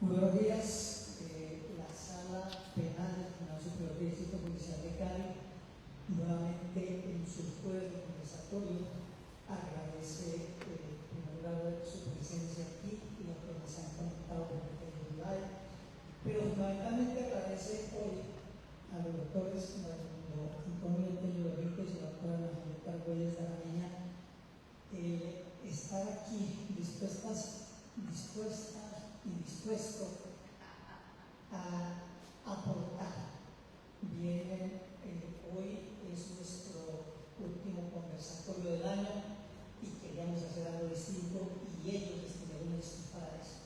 Buenos días. La Sala Penal del Tribunal Superior de Distrito Judicial de Cali, nuevamente en su jueves de conversatorio, agradece en primer lugar su presencia aquí y lo que nos han comentado por el pero fundamentalmente agradece hoy a los doctores Antonio Tello Benítez y la doctora Ana Julieta Argüelles de la Niña estar aquí dispuestos y dispuestos a aportar. Vienen, hoy es nuestro último conversatorio del año y queríamos hacer algo distinto y ellos estuvieron listos para eso.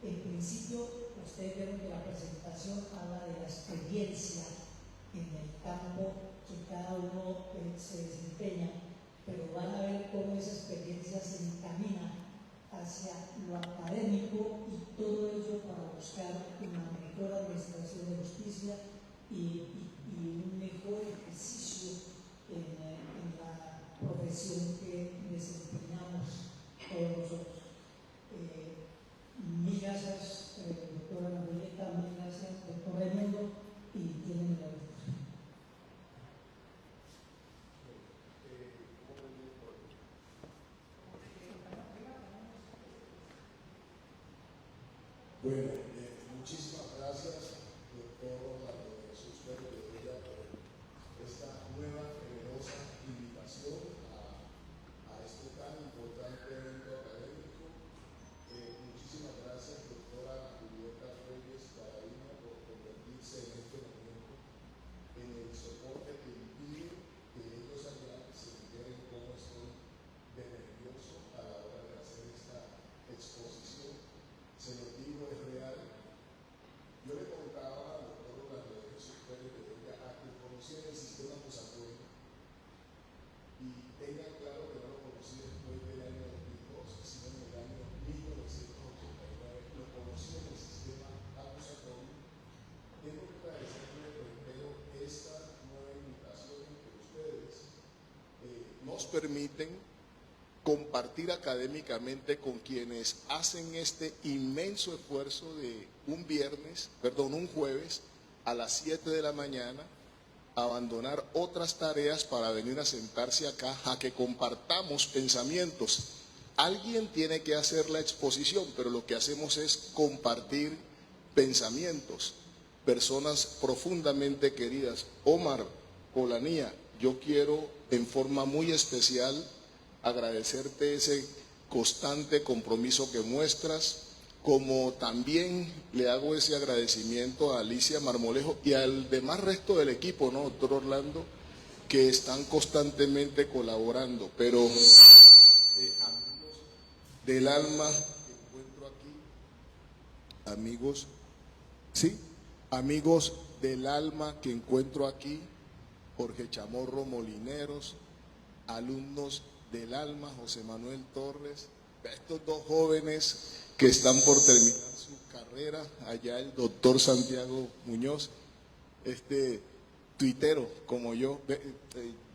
En principio, ustedes vieron que la presentación habla de la experiencia en el campo que cada uno se desempeña, pero van a ver cómo esa experiencia se encamina hacia lo académico y todo ello para buscar una mejor administración de justicia y un mejor ejercicio en la profesión que desempeñamos todos nosotros. Mil gracias, doctora Ana Julieta, mil gracias, doctor Raimundo, y tienen la voz. Bueno, muchísimas gracias, doctor Jesús Pérez de Villa, por esta nueva generosa invitación a este tan importante evento académico. Muchísimas gracias, doctora Julieta Reyes Carabina, por convertirse en este momento en el soporte que impide que ellos allá se enteren cómo estoy de nervioso a la hora de hacer esta exposición. Se lo digo, es real. Yo le contaba al doctor Orlando de Jesús Pérez de Vega a que conocía el sistema acusatorio y tengan claro que no lo conocí después del año 2002, sino en el año 1989. Lo conocí en el sistema acusatorio. Tengo que agradecerle, reitero, esta nueva invitación en que ustedes nos permiten compartir académicamente con quienes hacen este inmenso esfuerzo de un jueves a las 7 de la mañana, abandonar otras tareas para venir a sentarse acá a que compartamos pensamientos. Alguien tiene que hacer la exposición, pero lo que hacemos es compartir pensamientos. Personas profundamente queridas. Omar, Polanía, yo quiero en forma muy especial agradecerte ese constante compromiso que muestras, como también le hago ese agradecimiento a Alicia Marmolejo y al demás resto del equipo, ¿no, doctor Orlando?, que están constantemente colaborando. Pero amigos del alma que encuentro aquí, amigos del alma que encuentro aquí, Jorge Chamorro Molineros, alumnos del alma, José Manuel Torres, estos dos jóvenes que están por terminar su carrera, allá el doctor Santiago Muñoz, tuitero como yo,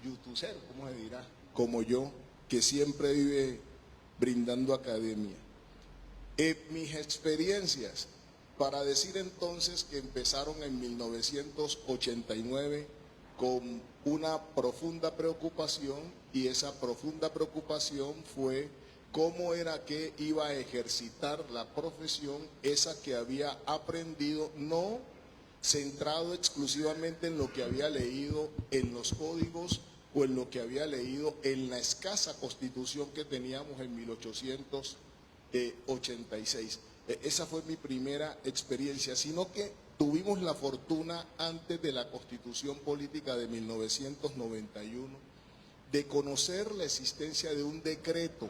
youtuber, ¿cómo se dirá? Como yo, que siempre vive brindando academia. Mis experiencias, para decir entonces que empezaron en 1989 con una profunda preocupación, y esa profunda preocupación fue cómo era que iba a ejercitar la profesión esa que había aprendido, no centrado exclusivamente en lo que había leído en los códigos o en lo que había leído en la escasa constitución que teníamos en 1886. Esa fue mi primera experiencia, sino que tuvimos la fortuna antes de la Constitución Política de 1991 de conocer la existencia de un decreto.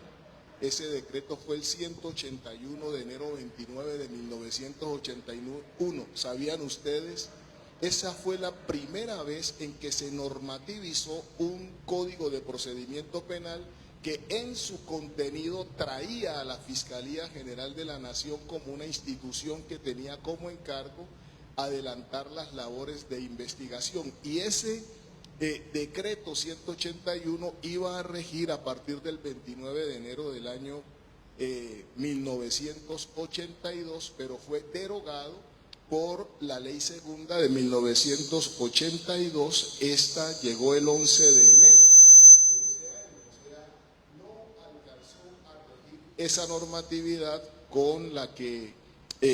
Ese decreto fue el 181 de enero 29 de 1981. ¿Sabían ustedes? Esa fue la primera vez en que se normativizó un código de procedimiento penal que en su contenido traía a la Fiscalía General de la Nación como una institución que tenía como encargo adelantar las labores de investigación. Y ese decreto 181 iba a regir a partir del 29 de enero del año 1982, pero fue derogado por la ley segunda de 1982. Esta llegó el 11 de enero de ese año, o sea, no alcanzó a regir esa normatividad con la que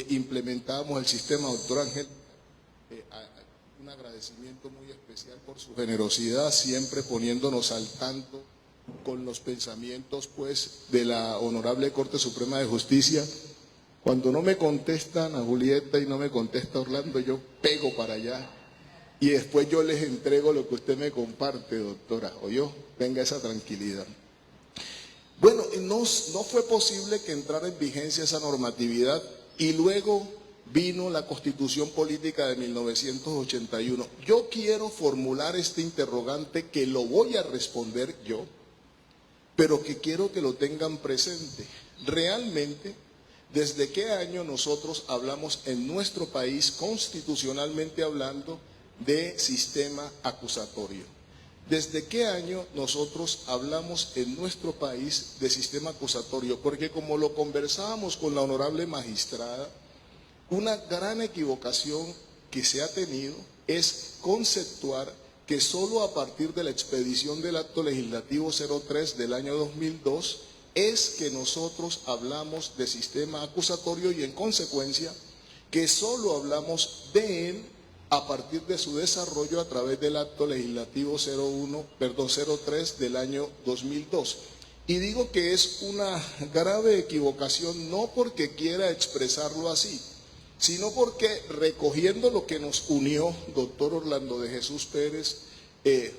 implementábamos el sistema. Doctor Ángel, un agradecimiento muy especial por su generosidad, siempre poniéndonos al tanto con los pensamientos pues de la Honorable Corte Suprema de Justicia. Cuando no me contestan a Julieta y no me contesta Orlando, yo pego para allá y después yo les entrego lo que usted me comparte, doctora, o yo, tenga esa tranquilidad. Bueno, no fue posible que entrara en vigencia esa normatividad y luego vino la Constitución Política de 1981. Yo quiero formular este interrogante que lo voy a responder yo, pero que quiero que lo tengan presente. Realmente, ¿desde qué año nosotros hablamos en nuestro país, constitucionalmente hablando, de sistema acusatorio? ¿Desde qué año nosotros hablamos en nuestro país de sistema acusatorio? Porque como lo conversábamos con la honorable magistrada, una gran equivocación que se ha tenido es conceptuar que solo a partir de la expedición del acto legislativo 03 del año 2002 es que nosotros hablamos de sistema acusatorio y en consecuencia que solo hablamos de él a partir de su desarrollo a través del acto legislativo 03 del año 2002. Y digo que es una grave equivocación no porque quiera expresarlo así, sino porque recogiendo lo que nos unió, doctor Orlando de Jesús Pérez,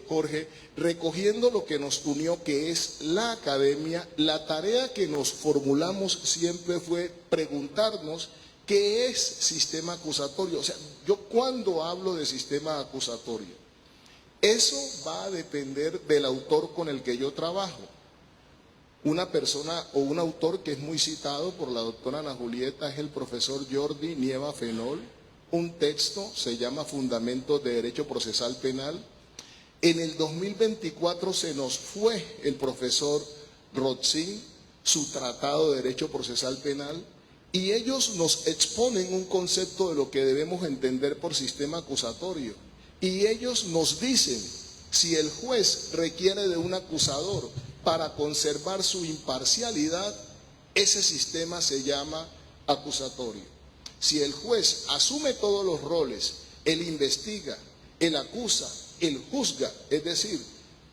Jorge, recogiendo lo que nos unió, que es la academia, la tarea que nos formulamos siempre fue preguntarnos qué es sistema acusatorio. O sea, yo cuando hablo de sistema acusatorio, eso va a depender del autor con el que yo trabajo. Una persona o un autor que es muy citado por la doctora Ana Julieta es el profesor Jordi Nieva Fenol. Un texto se llama Fundamentos de Derecho Procesal Penal. En el 2024 se nos fue el profesor Rotzin, su tratado de Derecho Procesal Penal, y ellos nos exponen un concepto de lo que debemos entender por sistema acusatorio. Y ellos nos dicen, si el juez requiere de un acusador para conservar su imparcialidad, ese sistema se llama acusatorio. Si el juez asume todos los roles, él investiga, él acusa, él juzga, es decir,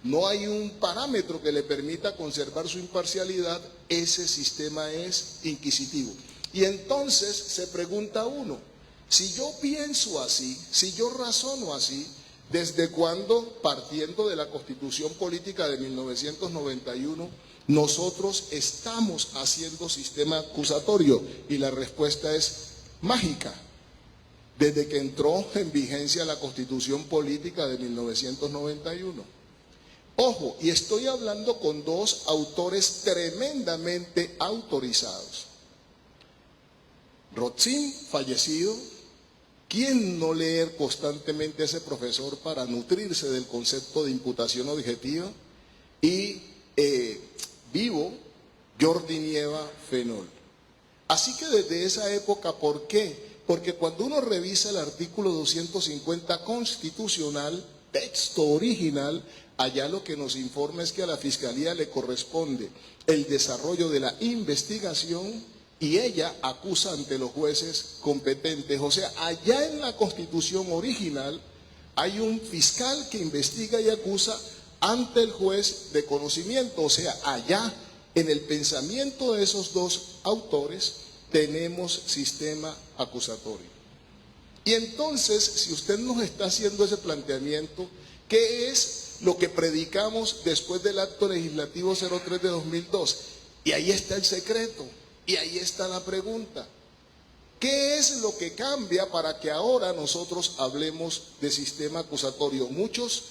no hay un parámetro que le permita conservar su imparcialidad, ese sistema es inquisitivo. Y entonces se pregunta uno, si yo pienso así, si yo razono así, ¿desde cuándo, partiendo de la Constitución Política de 1991, nosotros estamos haciendo sistema acusatorio? Y la respuesta es mágica. Desde que entró en vigencia la Constitución Política de 1991. Ojo, y estoy hablando con dos autores tremendamente autorizados. Rotzin, fallecido. ¿Quién no leer constantemente a ese profesor para nutrirse del concepto de imputación objetiva? Y vivo, Jordi Nieva Fenol. Así que desde esa época, ¿por qué? Porque cuando uno revisa el artículo 250 constitucional, texto original, allá lo que nos informa es que a la Fiscalía le corresponde el desarrollo de la investigación y ella acusa ante los jueces competentes. O sea, allá en la Constitución original hay un fiscal que investiga y acusa ante el juez de conocimiento. O sea, allá en el pensamiento de esos dos autores tenemos sistema acusatorio. Y entonces, si usted nos está haciendo ese planteamiento, ¿qué es lo que predicamos después del acto legislativo 03 de 2002? Y ahí está el secreto, y ahí está la pregunta. ¿Qué es lo que cambia para que ahora nosotros hablemos de sistema acusatorio? Muchos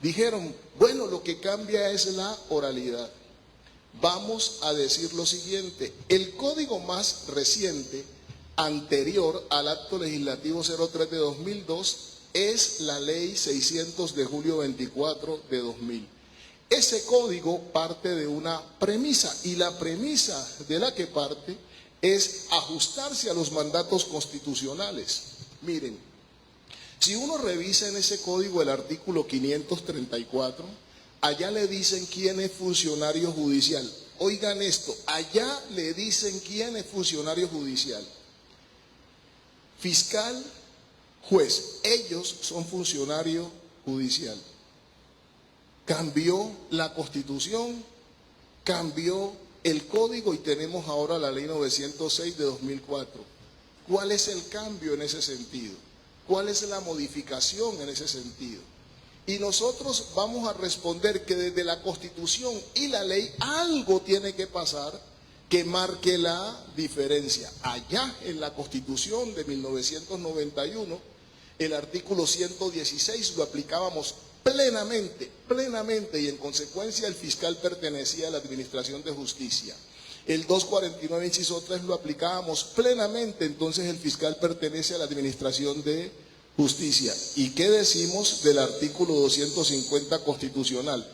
dijeron, bueno, lo que cambia es la oralidad. Vamos a decir lo siguiente, el código más reciente, anterior al acto legislativo 03 de 2002, es la ley 600 de julio 24 de 2000. ese código parte de una premisa, y la premisa de la que parte es ajustarse a los mandatos constitucionales. Miren, si uno revisa en ese código el artículo 534, allá le dicen quién es funcionario judicial. Oigan esto, allá le dicen quién es funcionario judicial. Fiscal, juez, ellos son funcionario judicial. Cambió la Constitución, cambió el código y tenemos ahora la ley 906 de 2004. ¿Cuál es el cambio en ese sentido? ¿Cuál es la modificación en ese sentido? Y nosotros vamos a responder que desde la Constitución y la ley algo tiene que pasar que marque la diferencia. Allá en la Constitución de 1991, el artículo 116 lo aplicábamos plenamente, y en consecuencia el fiscal pertenecía a la Administración de Justicia. El 249, inciso 3, lo aplicábamos plenamente, entonces el fiscal pertenece a la Administración de Justicia. ¿Y qué decimos del artículo 250 constitucional?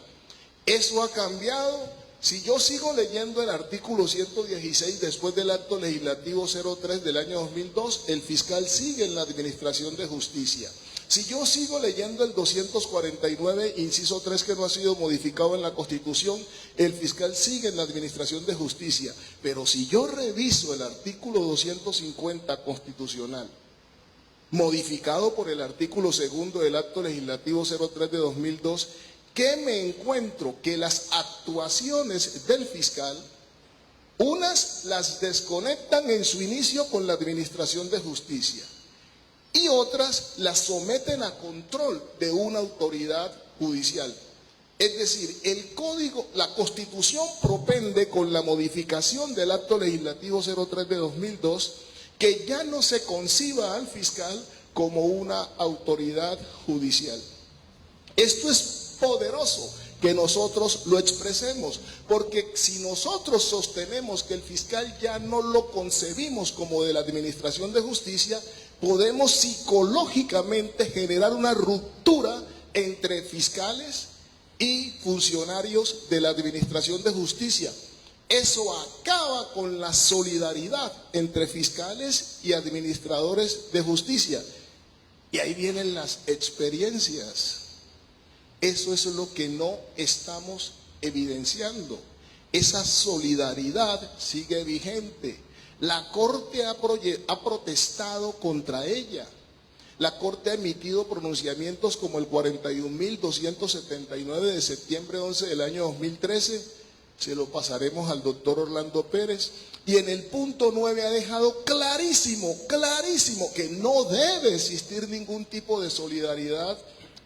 Eso ha cambiado. Si yo sigo leyendo el artículo 116 después del acto legislativo 03 del año 2002, el fiscal sigue en la Administración de Justicia. Si yo sigo leyendo el 249, inciso 3, que no ha sido modificado en la Constitución, el fiscal sigue en la Administración de Justicia. Pero si yo reviso el artículo 250 constitucional, modificado por el artículo 2 del acto legislativo 03 de 2002, ¿qué me encuentro? Que las actuaciones del fiscal, unas las desconectan en su inicio con la Administración de Justicia y otras las someten a control de una autoridad judicial. Es decir, el código, la Constitución propende con la modificación del acto legislativo 03 de 2002 que ya no se conciba al fiscal como una autoridad judicial. Esto es poderoso que nosotros lo expresemos, porque si nosotros sostenemos que el fiscal ya no lo concebimos como de la Administración de Justicia, podemos psicológicamente generar una ruptura entre fiscales y funcionarios de la Administración de Justicia. Eso acaba con la solidaridad entre fiscales y administradores de justicia. Y ahí vienen las experiencias. Eso es lo que no estamos evidenciando. Esa solidaridad sigue vigente. La Corte ha protestado contra ella. La Corte ha emitido pronunciamientos como el 41.279 de septiembre 11 del año 2013. Se lo pasaremos al doctor Orlando Pérez. Y en el punto 9 ha dejado clarísimo que no debe existir ningún tipo de solidaridad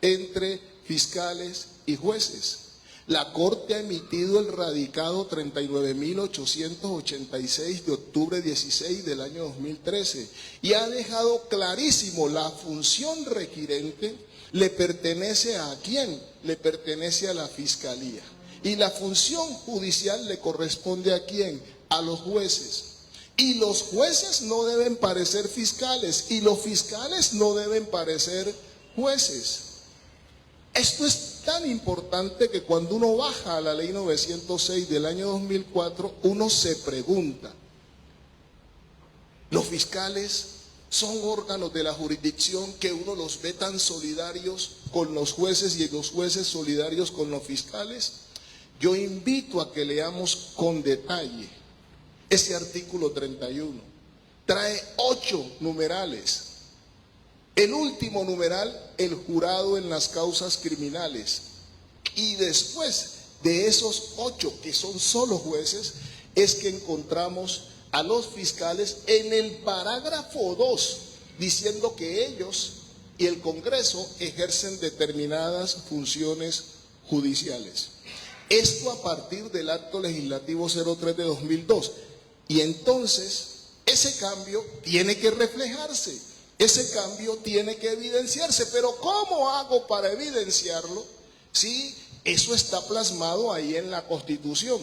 entre fiscales y jueces. La Corte ha emitido el radicado 39.886 de octubre 16 del año 2013 y ha dejado clarísimo la función requirente le pertenece a quién, le pertenece a la Fiscalía. Y la función judicial le corresponde a quién, a los jueces. Y los jueces no deben parecer fiscales y los fiscales no deben parecer jueces. Esto es tan importante que cuando uno baja a la ley 906 del año 2004, uno se pregunta, ¿los fiscales son órganos de la jurisdicción que uno los ve tan solidarios con los jueces y los jueces solidarios con los fiscales? Yo invito a que leamos con detalle ese artículo 31. Trae 8 numerales. El último numeral, el jurado en las causas criminales. Y después de esos 8, que son solo jueces, es que encontramos a los fiscales en el parágrafo 2, diciendo que ellos y el Congreso ejercen determinadas funciones judiciales. Esto a partir del acto legislativo 03 de 2002. Y entonces, ese cambio tiene que reflejarse. Ese cambio tiene que evidenciarse, pero ¿cómo hago para evidenciarlo si eso está plasmado ahí en la Constitución?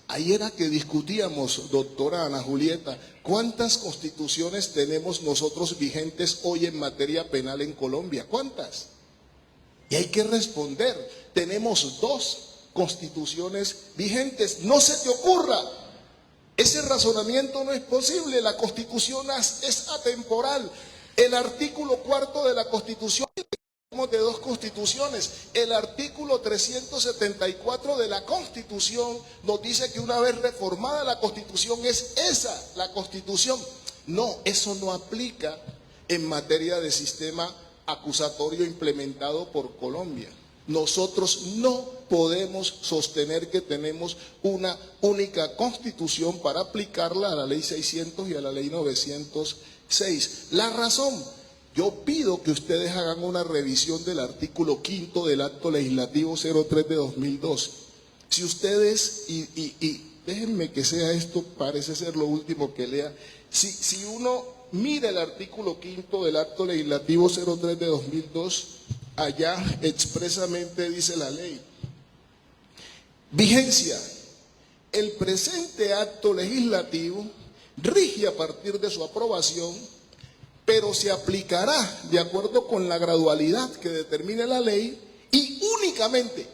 Ahí era que discutíamos, doctora Ana Julieta, ¿cuántas constituciones tenemos nosotros vigentes hoy en materia penal en Colombia? ¿Cuántas? Y hay que responder, tenemos 2, constituciones vigentes. No se te ocurra, ese razonamiento no es posible. La Constitución es atemporal. El artículo 4 de la Constitución, de dos constituciones, el artículo 374 de la Constitución nos dice que una vez reformada la Constitución es esa la Constitución. No, eso no aplica en materia de sistema acusatorio implementado por Colombia. Nosotros no podemos sostener que tenemos una única constitución para aplicarla a la ley 600 y a la ley 906. La razón, yo pido que ustedes hagan una revisión del artículo 5 del Acto Legislativo 03 de 2002. Si ustedes, y déjenme que sea esto, parece ser lo último que lea, si uno mira el artículo 5 del Acto Legislativo 03 de 2002, allá expresamente dice la ley: vigencia. El presente acto legislativo rige a partir de su aprobación, pero se aplicará de acuerdo con la gradualidad que determine la ley y únicamente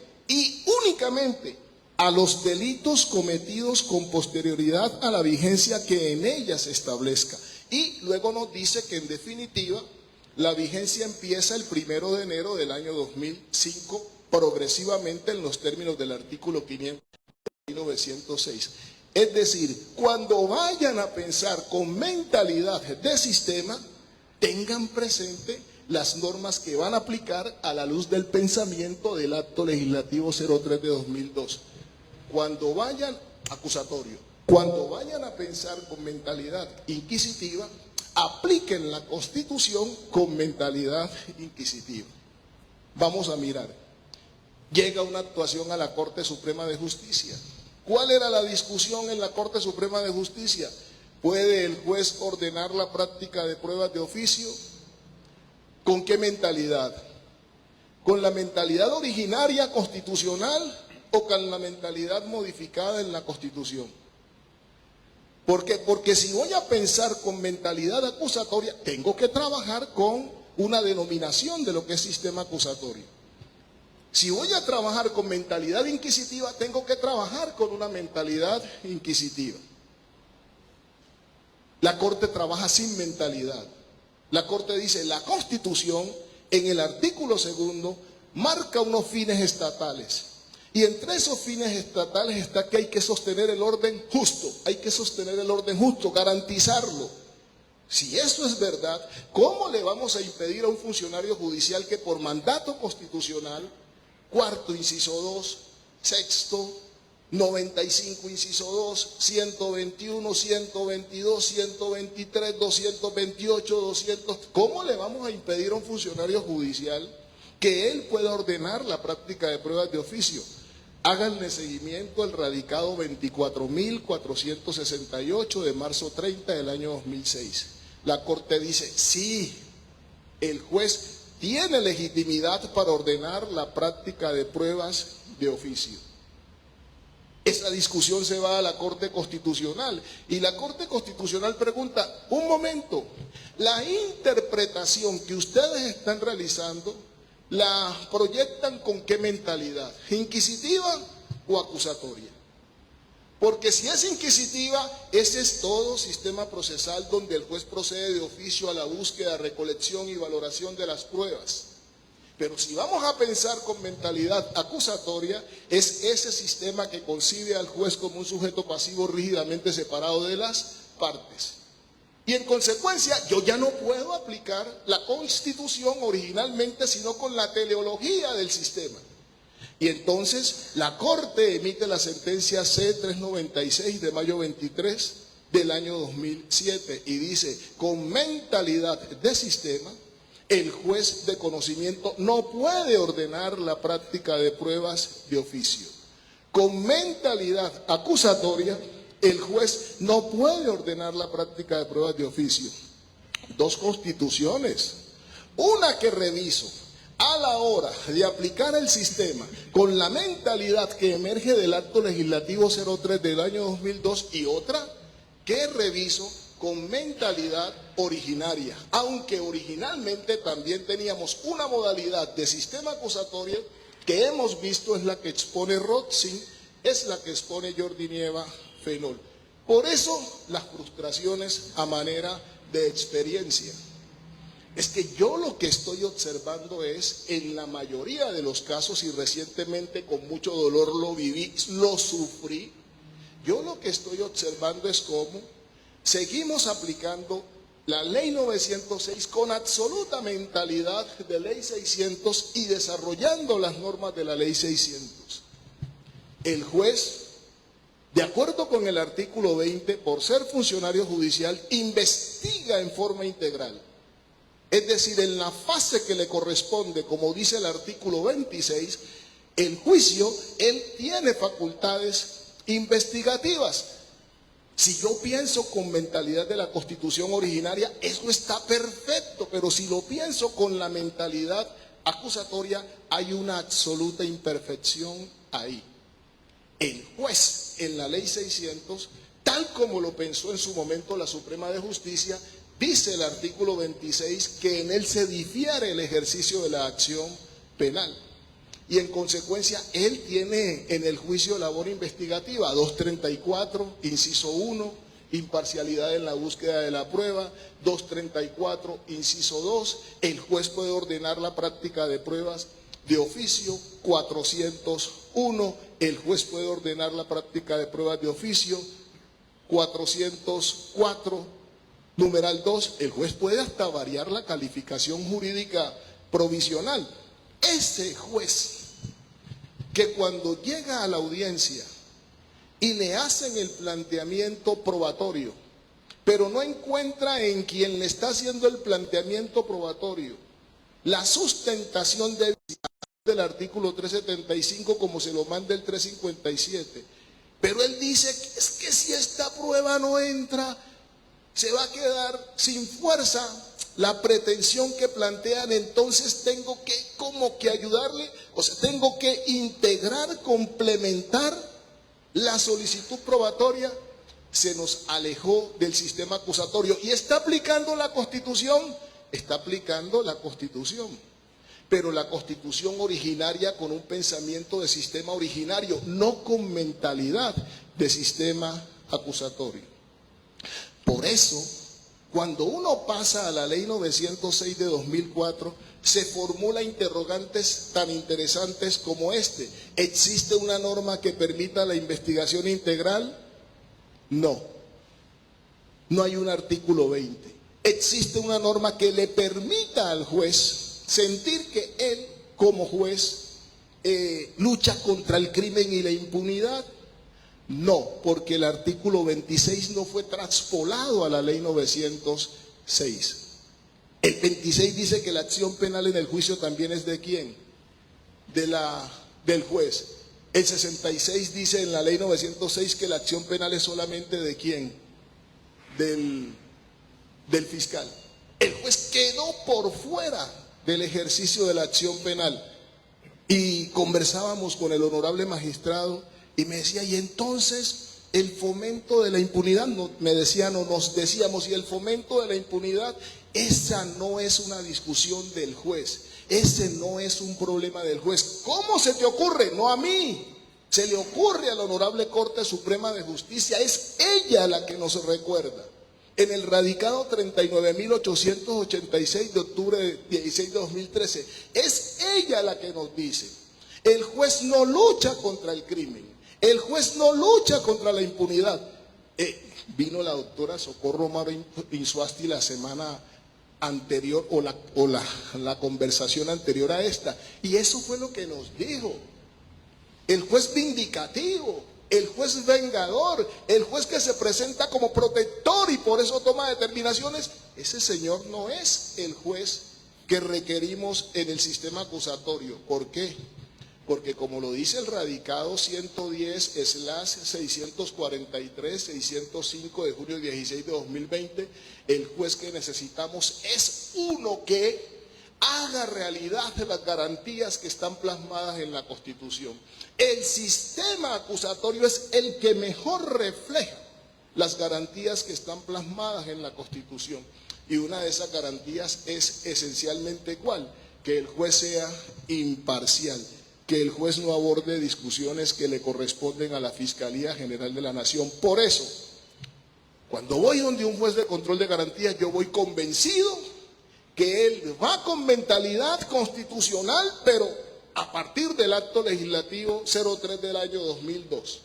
a los delitos cometidos con posterioridad a la vigencia que en ella se establezca. Y luego nos dice que en definitiva la vigencia empieza el 1 de enero del año 2005 progresivamente en los términos del artículo 500/1906. Es decir, cuando vayan a pensar con mentalidad de sistema, tengan presente las normas que van a aplicar a la luz del pensamiento del Acto Legislativo 03 de 2002. Cuando vayan acusatorio, cuando vayan a pensar con mentalidad inquisitiva, apliquen la Constitución con mentalidad inquisitiva. Vamos a mirar. Llega una actuación a la Corte Suprema de Justicia. ¿Cuál era la discusión en la Corte Suprema de Justicia? ¿Puede el juez ordenar la práctica de pruebas de oficio? ¿Con qué mentalidad? ¿Con la mentalidad originaria constitucional o con la mentalidad modificada en la Constitución? ¿Por qué? Porque si voy a pensar con mentalidad acusatoria, tengo que trabajar con una denominación de lo que es sistema acusatorio. Si voy a trabajar con mentalidad inquisitiva, tengo que trabajar con una mentalidad inquisitiva. La Corte trabaja sin mentalidad. La Corte dice, la Constitución, en el artículo 2, marca unos fines estatales. Y entre esos fines estatales está que hay que sostener el orden justo, hay que sostener el orden justo, garantizarlo. Si eso es verdad, ¿cómo le vamos a impedir a un funcionario judicial que por mandato constitucional, 4º, inciso 2, 6º, 95, inciso 2, 121, 122, 123, 228, 200, ¿cómo le vamos a impedir a un funcionario judicial que él pueda ordenar la práctica de pruebas de oficio? Háganle seguimiento al radicado 24.468 de marzo 30 del año 2006. La Corte dice, sí, el juez tiene legitimidad para ordenar la práctica de pruebas de oficio. Esa discusión se va a la Corte Constitucional y la Corte Constitucional pregunta, un momento, la interpretación que ustedes están realizando, ¿la proyectan con qué mentalidad? ¿Inquisitiva o acusatoria? Porque si es inquisitiva, ese es todo sistema procesal donde el juez procede de oficio a la búsqueda, recolección y valoración de las pruebas. Pero si vamos a pensar con mentalidad acusatoria, es ese sistema que concibe al juez como un sujeto pasivo rígidamente separado de las partes. Y en consecuencia, yo ya no puedo aplicar la Constitución originalmente, sino con la teleología del sistema. Y entonces la Corte emite la sentencia C-396 de mayo 23 del año 2007 y dice, con mentalidad de sistema, el juez de conocimiento no puede ordenar la práctica de pruebas de oficio. Con mentalidad acusatoria, el juez no puede ordenar la práctica de pruebas de oficio. Dos constituciones, una que reviso a la hora de aplicar el sistema con la mentalidad que emerge del Acto Legislativo 03 del año 2002 y otra que reviso con mentalidad originaria, aunque originalmente también teníamos una modalidad de sistema acusatorio que hemos visto es la que expone Rothschild, es la que expone Jordi Nieva Fenol. Por eso las frustraciones a manera de experiencia. Es que yo lo que estoy observando es, en la mayoría de los casos, y recientemente con mucho dolor lo viví, lo sufrí, yo lo que estoy observando es cómo seguimos aplicando la ley 906 con absoluta mentalidad de ley 600 y desarrollando las normas de la ley 600. El juez, de acuerdo con el artículo 20, por ser funcionario judicial, investiga en forma integral. Es decir, en la fase que le corresponde, como dice el artículo 26, el juicio, él tiene facultades investigativas. Si yo pienso con mentalidad de la Constitución originaria, eso está perfecto, pero si lo pienso con la mentalidad acusatoria, hay una absoluta imperfección ahí. El juez, en la ley 600, tal como lo pensó en su momento la Suprema de Justicia, dice el artículo 26 que en él se difiere el ejercicio de la acción penal. Y en consecuencia, él tiene en el juicio labor investigativa, 234, inciso 1, imparcialidad en la búsqueda de la prueba, 234, inciso 2, el juez puede ordenar la práctica de pruebas de oficio, 401, el juez puede ordenar la práctica de pruebas de oficio, 404, numeral 2, el juez puede hasta variar la calificación jurídica provisional. Ese juez que cuando llega a la audiencia y le hacen el planteamiento probatorio, pero no encuentra en quien le está haciendo el planteamiento probatorio la sustentación del artículo 375 como se lo manda el 357, pero él dice que es que si esta prueba no entra, se va a quedar sin fuerza la pretensión que plantean, entonces tengo que como que ayudarle, o sea, tengo que integrar, complementar la solicitud probatoria. Se nos alejó del sistema acusatorio y está aplicando la Constitución, pero la Constitución originaria con un pensamiento de sistema originario, no con mentalidad de sistema acusatorio. Por eso, cuando uno pasa a la ley 906 de 2004, se formula interrogantes tan interesantes como este. ¿Existe una norma que permita la investigación integral? No. No hay un artículo 20. ¿Existe una norma que le permita al juez sentir que él, como juez, lucha contra el crimen y la impunidad? No, porque el artículo 26 no fue traspolado a la ley 906. El 26 dice que la acción penal en el juicio también es ¿de quién? Del juez. El 66 dice en la ley 906 que la acción penal es solamente ¿de quién? Del fiscal. El juez quedó por fuera del ejercicio de la acción penal. Y conversábamos con el honorable magistrado y me decía, y entonces el fomento de la impunidad, me decían o nos decíamos, y el fomento de la impunidad, esa no es una discusión del juez, ese no es un problema del juez. ¿Cómo se te ocurre? No a mí, se le ocurre a la Honorable Corte Suprema de Justicia, es ella la que nos recuerda. En el radicado 39.886 de octubre 16 de 2013, es ella la que nos dice, el juez no lucha contra el crimen, el juez no lucha contra la impunidad. Vino la doctora Socorro Maro Insuasti la semana anterior o la conversación anterior a esta, y eso fue lo que nos dijo. El juez vindicativo, el juez vengador, el juez que se presenta como protector y por eso toma determinaciones, ese señor no es el juez que requerimos en el sistema acusatorio. ¿Por qué? Porque como lo dice el radicado 110/643-605 de junio 16 de 2020, el juez que necesitamos es uno que haga realidad de las garantías que están plasmadas en la Constitución. El sistema acusatorio es el que mejor refleja las garantías que están plasmadas en la Constitución. Y una de esas garantías es esencialmente ¿cuál? Que el juez sea imparcial, que el juez no aborde discusiones que le corresponden a la Fiscalía General de la Nación. Por eso, cuando voy donde un juez de control de garantías, yo voy convencido que él va con mentalidad constitucional, pero a partir del acto legislativo 03 del año 2002.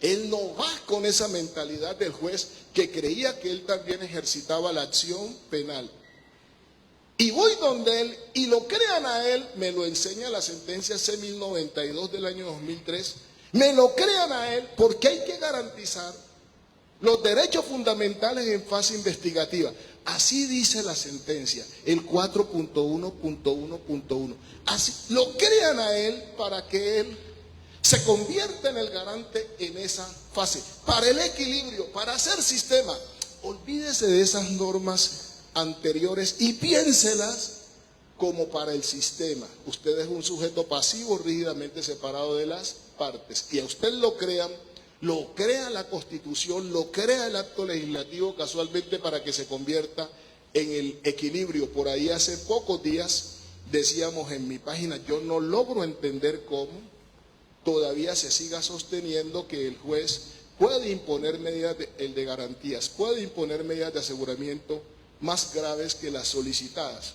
Él no va con esa mentalidad del juez que creía que él también ejercitaba la acción penal. Y voy donde él, y lo crean a él, me lo enseña la sentencia C-1092 del año 2003, me lo crean a él porque hay que garantizar los derechos fundamentales en fase investigativa. Así dice la sentencia, el 4.1.1.1. Así lo crean a él para que él se convierta en el garante en esa fase. Para el equilibrio, para hacer sistema, olvídese de esas normas anteriores y piénselas como para el sistema. Usted es un sujeto pasivo rígidamente separado de las partes. Y a usted lo crea la Constitución, lo crea el acto legislativo casualmente para que se convierta en el equilibrio. Por ahí hace pocos días decíamos en mi página, yo no logro entender cómo todavía se siga sosteniendo que el juez puede imponer medidas de garantías, puede imponer medidas de aseguramiento más graves que las solicitadas,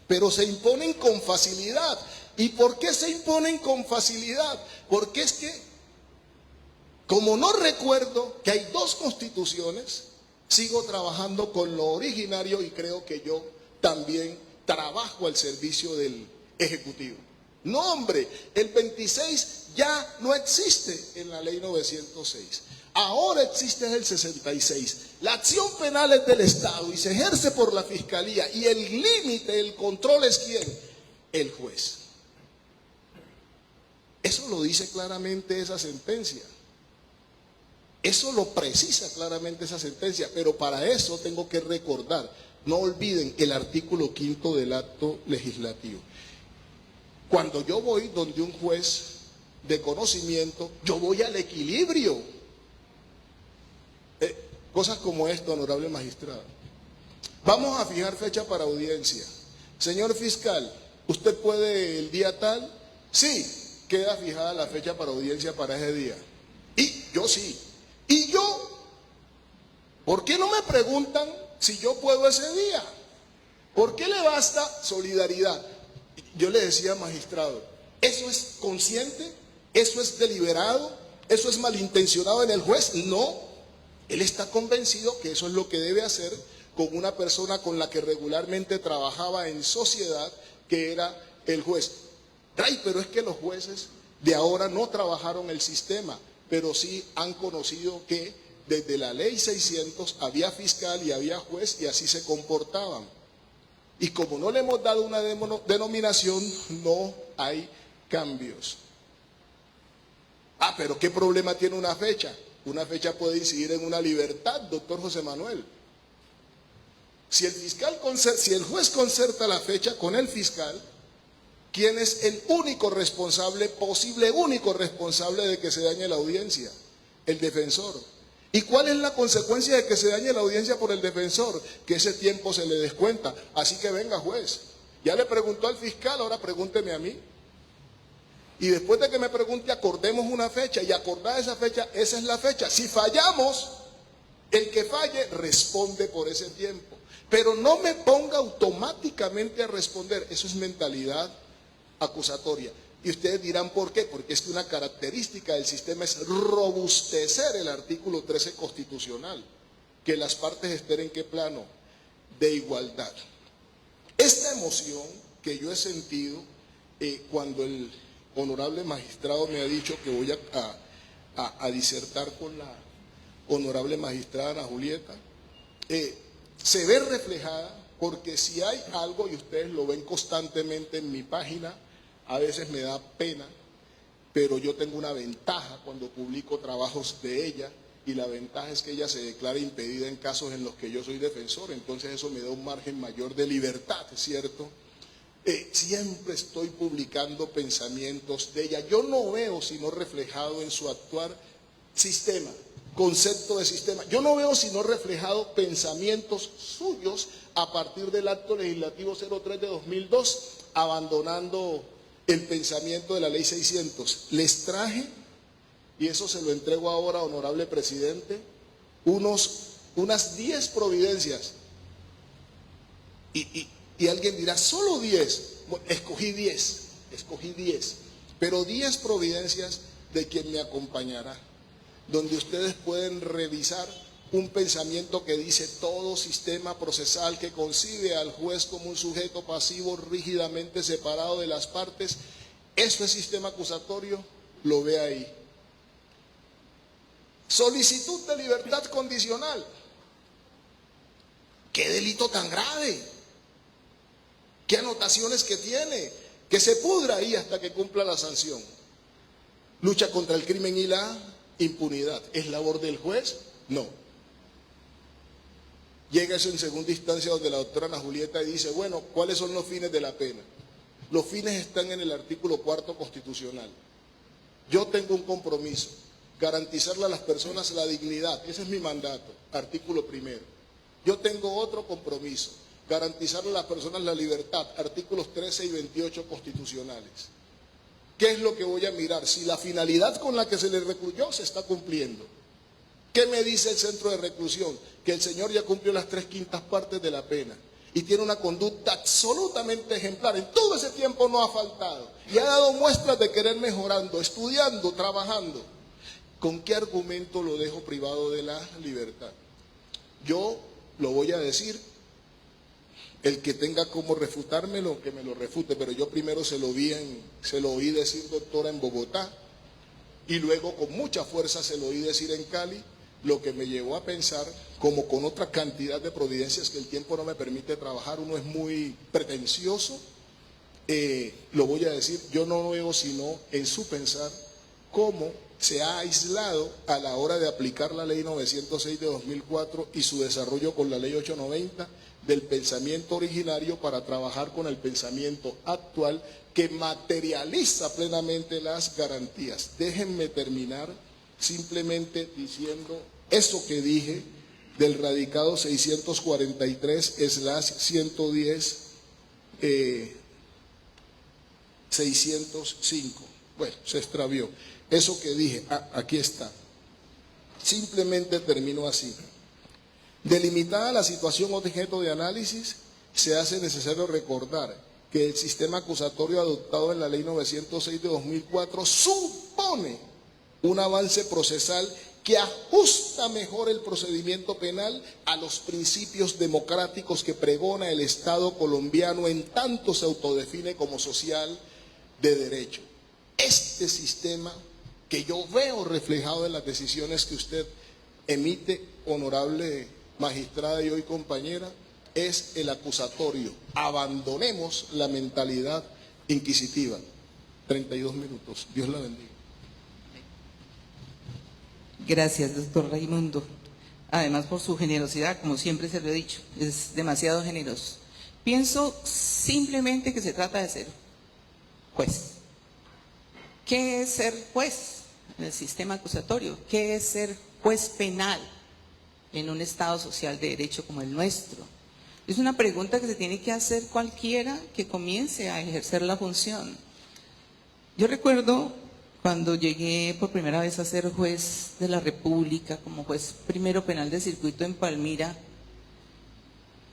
pero se imponen con facilidad. ¿Y por qué se imponen con facilidad? Porque es que, como no recuerdo que hay dos constituciones, sigo trabajando con lo originario y creo que yo también trabajo al servicio del Ejecutivo. No, hombre, el 26 ya no existe en la ley 906. Ahora existe el 66. La acción penal es del Estado y se ejerce por la Fiscalía. Y el límite, el control es ¿quién? El juez. Eso lo dice claramente esa sentencia. Eso lo precisa claramente esa sentencia. Pero para eso tengo que recordar, no olviden el artículo 5 del acto legislativo. Cuando yo voy donde un juez de conocimiento, yo voy al equilibrio. Cosas como esto, honorable magistrado. Vamos a fijar fecha para audiencia. Señor fiscal, ¿usted puede el día tal? Sí, queda fijada la fecha para audiencia para ese día. Y yo sí. ¿Y yo? ¿Por qué no me preguntan si yo puedo ese día? ¿Por qué le basta solidaridad? Yo le decía, magistrado, ¿eso es consciente? ¿Eso es deliberado? ¿Eso es malintencionado en el juez? No. Él está convencido que eso es lo que debe hacer con una persona con la que regularmente trabajaba en sociedad, que era el juez. Ay, pero es que los jueces de ahora no trabajaron el sistema, pero sí han conocido que desde la ley 600 había fiscal y había juez y así se comportaban. Y como no le hemos dado una denominación, no hay cambios. Ah, pero ¿qué problema tiene una fecha? Una fecha puede incidir en una libertad, doctor José Manuel. Si el juez concerta la fecha con el fiscal, ¿quién es el único responsable, posible único responsable de que se dañe la audiencia? El defensor. ¿Y cuál es la consecuencia de que se dañe la audiencia por el defensor? Que ese tiempo se le descuenta. Así que venga, juez. Ya le preguntó al fiscal, ahora pregúnteme a mí. Y después de que me pregunte, acordemos una fecha. Y acordada esa fecha, esa es la fecha. Si fallamos, el que falle responde por ese tiempo. Pero no me ponga automáticamente a responder. Eso es mentalidad acusatoria. Y ustedes dirán, ¿por qué? Porque es que una característica del sistema es robustecer el artículo 13 constitucional. Que las partes estén en qué plano de igualdad. Esta emoción que yo he sentido cuando el honorable magistrado me ha dicho que voy a disertar con la honorable magistrada Ana Julieta, se ve reflejada porque si hay algo, y ustedes lo ven constantemente en mi página, a veces me da pena, pero yo tengo una ventaja cuando publico trabajos de ella, y la ventaja es que ella se declara impedida en casos en los que yo soy defensor, entonces eso me da un margen mayor de libertad, ¿cierto? Siempre estoy publicando pensamientos de ella. Yo no veo sino reflejado en su actuar sistema, concepto de sistema. Yo no veo sino reflejado pensamientos suyos a partir del acto legislativo 03 de 2002, abandonando el pensamiento de la ley 600. Les traje, y eso se lo entrego ahora, honorable presidente, unas 10 providencias. Y alguien dirá, solo 10. Bueno, escogí 10, pero 10 providencias de quien me acompañará, donde ustedes pueden revisar un pensamiento que dice: todo sistema procesal que concibe al juez como un sujeto pasivo rígidamente separado de las partes, eso es sistema acusatorio, lo ve ahí. Solicitud de libertad condicional. ¿Qué delito tan grave? ¿Qué anotaciones que tiene? Que se pudra ahí hasta que cumpla la sanción. Lucha contra el crimen y la impunidad. ¿Es labor del juez? No. Llega eso en segunda instancia, donde la doctora Ana Julieta dice: bueno, ¿cuáles son los fines de la pena? Los fines están en el artículo 4 constitucional. Yo tengo un compromiso: garantizarle a las personas la dignidad. Ese es mi mandato, artículo 1. Yo tengo otro compromiso: garantizarle a las personas la libertad, artículos 13 y 28 constitucionales. ¿Qué es lo que voy a mirar? Si la finalidad con la que se le recluyó se está cumpliendo. ¿Qué me dice el centro de reclusión? Que el señor ya cumplió las 3/5 partes de la pena y tiene una conducta absolutamente ejemplar. En todo ese tiempo no ha faltado y ha dado muestras de querer mejorando, estudiando, trabajando. ¿Con qué argumento lo dejo privado de la libertad? Yo lo voy a decir. El que tenga como refutármelo, que me lo refute, pero yo primero se lo oí decir, doctora, en Bogotá, y luego con mucha fuerza se lo oí decir en Cali, lo que me llevó a pensar, como con otra cantidad de providencias que el tiempo no me permite trabajar, uno es muy pretencioso, lo voy a decir, yo no veo sino en su pensar cómo se ha aislado a la hora de aplicar la ley 906 de 2004 y su desarrollo con la ley 890 del pensamiento originario para trabajar con el pensamiento actual que materializa plenamente las garantías. Déjenme terminar simplemente diciendo eso que dije del radicado 643/110-605. Bueno, se extravió. Eso que dije, aquí está. Simplemente termino así. Delimitada la situación objeto de análisis, se hace necesario recordar que el sistema acusatorio adoptado en la ley 906 de 2004 supone un avance procesal que ajusta mejor el procedimiento penal a los principios democráticos que pregona el Estado colombiano, en tanto se autodefine como social de derecho. Este sistema que yo veo reflejado en las decisiones que usted emite, honorable magistrada y hoy compañera, es el acusatorio. Abandonemos la mentalidad inquisitiva. 32 minutos. Dios la bendiga. Gracias, doctor Raimundo. Además, por su generosidad, como siempre se lo he dicho, es demasiado generoso. Pienso simplemente que se trata de ser juez. ¿Qué es ser juez en el sistema acusatorio? ¿Qué es ser juez penal en un Estado social de derecho como el nuestro? Es una pregunta que se tiene que hacer cualquiera que comience a ejercer la función. Yo recuerdo cuando llegué por primera vez a ser juez de la República, como juez primero penal de circuito en Palmira,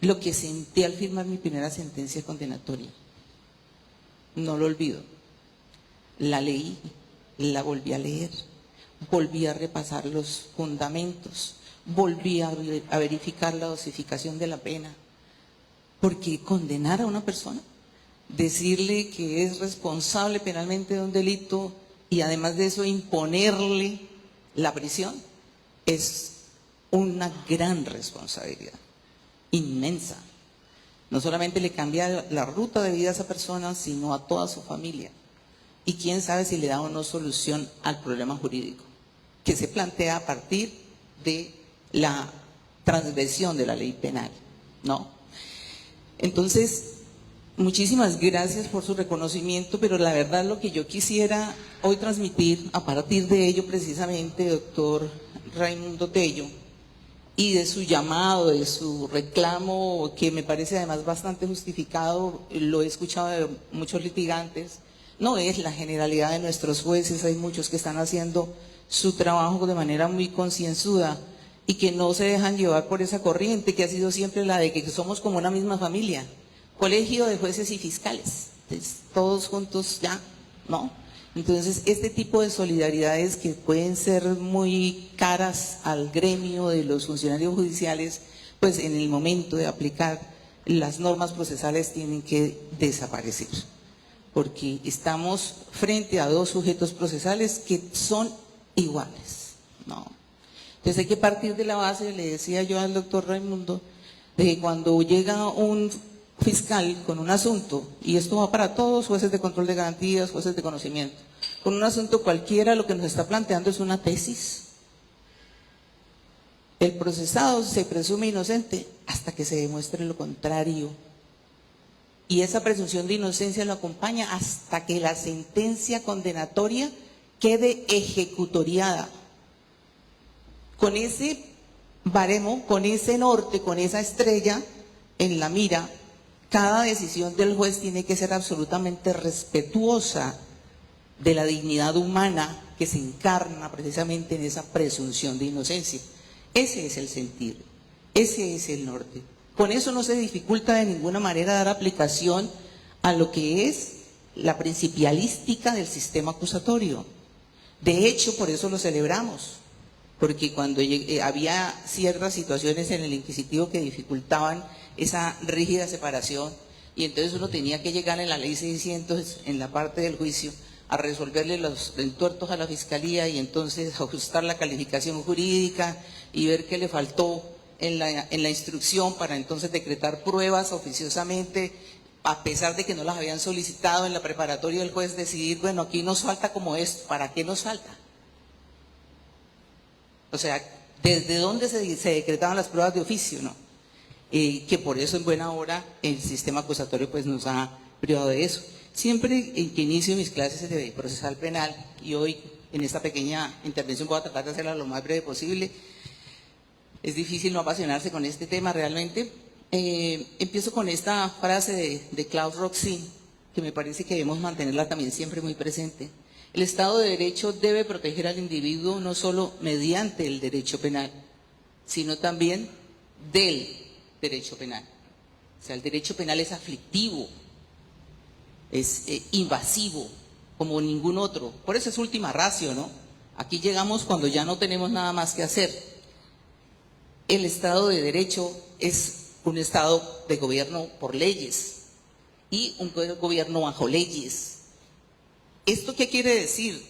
lo que sentí al firmar mi primera sentencia condenatoria. No lo olvido. La leí, la volví a leer, volví a repasar los fundamentos, volví a verificar la dosificación de la pena. Porque condenar a una persona, decirle que es responsable penalmente de un delito y además de eso imponerle la prisión, es una gran responsabilidad, inmensa. No solamente le cambia la ruta de vida a esa persona, sino a toda su familia. Y quién sabe si le da o no solución al problema jurídico que se plantea a partir de la transgresión de la ley penal, ¿no? Entonces, muchísimas gracias por su reconocimiento, pero la verdad lo que yo quisiera hoy transmitir, a partir de ello precisamente, doctor Raimundo Tello, y de su llamado, de su reclamo, que me parece además bastante justificado, lo he escuchado de muchos litigantes, no es la generalidad de nuestros jueces, hay muchos que están haciendo su trabajo de manera muy concienzuda y que no se dejan llevar por esa corriente que ha sido siempre la de que somos como una misma familia, colegio de jueces y fiscales, entonces, todos juntos ya, ¿no? Entonces, este tipo de solidaridades que pueden ser muy caras al gremio de los funcionarios judiciales, pues en el momento de aplicar las normas procesales tienen que desaparecer, porque estamos frente a dos sujetos procesales que son iguales, ¿no? Entonces hay que partir de la base, le decía yo al doctor Raimundo, de que cuando llega un fiscal con un asunto, y esto va para todos, jueces de control de garantías, jueces de conocimiento, con un asunto cualquiera, lo que nos está planteando es una tesis. El procesado se presume inocente hasta que se demuestre lo contrario. Y esa presunción de inocencia lo acompaña hasta que la sentencia condenatoria quede ejecutoriada. Con ese baremo, con ese norte, con esa estrella en la mira, cada decisión del juez tiene que ser absolutamente respetuosa de la dignidad humana que se encarna precisamente en esa presunción de inocencia. Ese es el sentir, ese es el norte. Con eso no se dificulta de ninguna manera dar aplicación a lo que es la principialística del sistema acusatorio. De hecho, por eso lo celebramos, porque cuando había ciertas situaciones en el inquisitivo que dificultaban esa rígida separación, y entonces uno tenía que llegar en la ley 600, en la parte del juicio, a resolverle los entuertos a la fiscalía y entonces ajustar la calificación jurídica y ver qué le faltó en la instrucción para entonces decretar pruebas oficiosamente, a pesar de que no las habían solicitado en la preparatoria del juez, decidir, bueno, aquí nos falta como esto, ¿para qué nos falta? O sea, ¿desde dónde se decretaban las pruebas de oficio, no? Que por eso en buena hora el sistema acusatorio pues nos ha privado de eso. Siempre que inicio mis clases de procesal penal, y hoy en esta pequeña intervención voy a tratar de hacerla lo más breve posible, es difícil no apasionarse con este tema realmente. Empiezo con esta frase de Claude Roxin, que me parece que debemos mantenerla también siempre muy presente. El Estado de Derecho debe proteger al individuo no solo mediante el derecho penal, sino también del derecho penal. O sea, el derecho penal es aflictivo, es invasivo, como ningún otro. Por eso es última ratio, ¿no? Aquí llegamos cuando ya no tenemos nada más que hacer. El Estado de Derecho es un Estado de gobierno por leyes y un gobierno bajo leyes. ¿Esto qué quiere decir?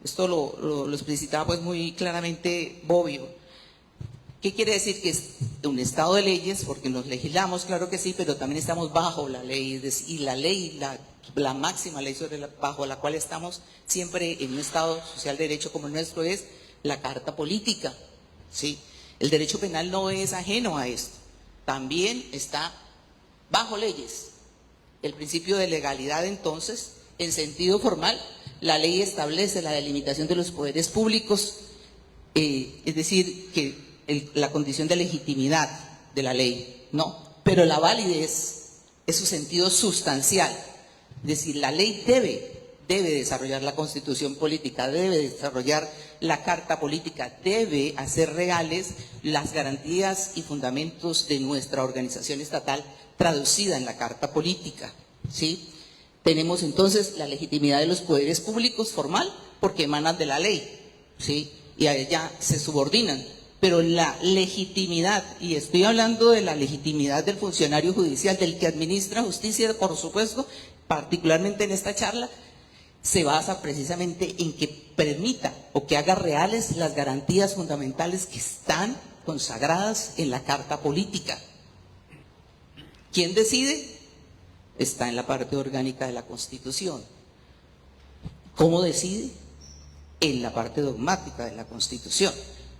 Esto lo explicitaba pues muy claramente Bobbio. ¿Qué quiere decir? Que es un Estado de leyes, porque nos legislamos, claro que sí, pero también estamos bajo la ley, y la ley, la máxima ley bajo la cual estamos siempre en un Estado social de derecho como el nuestro es la Carta Política, ¿sí? El derecho penal no es ajeno a esto, también está bajo leyes. El principio de legalidad, entonces, en sentido formal, la ley establece la delimitación de los poderes públicos, es decir, que la condición de legitimidad de la ley, no, pero la validez es su sentido sustancial, es decir, la ley debe desarrollar la constitución política, debe desarrollar la carta política, debe hacer reales las garantías y fundamentos de nuestra organización estatal traducida en la carta política, ¿sí? Tenemos entonces la legitimidad de los poderes públicos formal porque emanan de la ley, ¿sí? Y a ella se subordinan. Pero la legitimidad, y estoy hablando de la legitimidad del funcionario judicial, del que administra justicia, por supuesto, particularmente en esta charla, se basa precisamente en que permita o que haga reales las garantías fundamentales que están consagradas en la Carta Política. ¿Quién decide? Está en la parte orgánica de la Constitución. ¿Cómo decide? En la parte dogmática de la Constitución.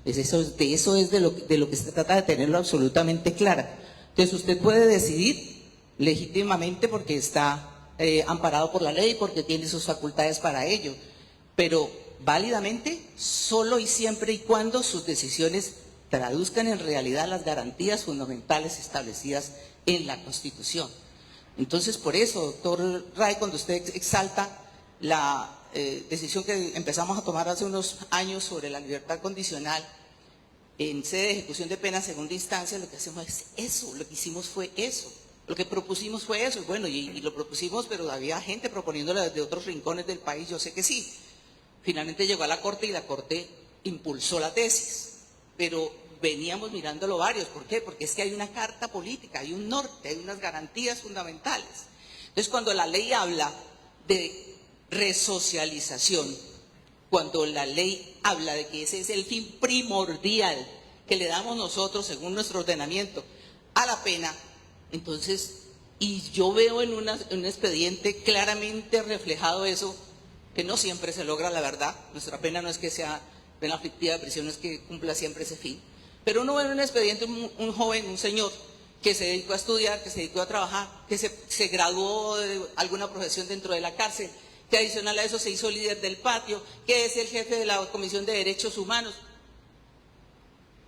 De eso es de lo que se trata de tenerlo absolutamente clara. Entonces usted puede decidir legítimamente porque está amparado por la ley, porque tiene sus facultades para ello, pero válidamente solo y siempre y cuando sus decisiones traduzcan en realidad las garantías fundamentales establecidas en la Constitución. Entonces, por eso, doctor Ray, cuando usted exalta la decisión que empezamos a tomar hace unos años sobre la libertad condicional en sede de ejecución de pena segunda instancia, lo que hacemos es eso, lo que hicimos fue eso, lo que propusimos fue eso, bueno, y lo propusimos, pero había gente proponiéndolo desde otros rincones del país, yo sé que sí. Finalmente llegó a la Corte y la Corte impulsó la tesis, pero veníamos mirándolo varios. ¿Por qué? Porque es que hay una carta política, hay un norte, hay unas garantías fundamentales. Entonces, cuando la ley habla de resocialización, cuando la ley habla de que ese es el fin primordial que le damos nosotros, según nuestro ordenamiento, a la pena, entonces, y yo veo en un expediente claramente reflejado eso, que no siempre se logra, la verdad. Nuestra pena no es que sea pena aflictiva de prisión, no es que cumpla siempre ese fin. Pero uno ve en un expediente un joven, un señor, que se dedicó a estudiar, que se dedicó a trabajar, que se graduó de alguna profesión dentro de la cárcel, que adicional a eso se hizo líder del patio, que es el jefe de la Comisión de Derechos Humanos.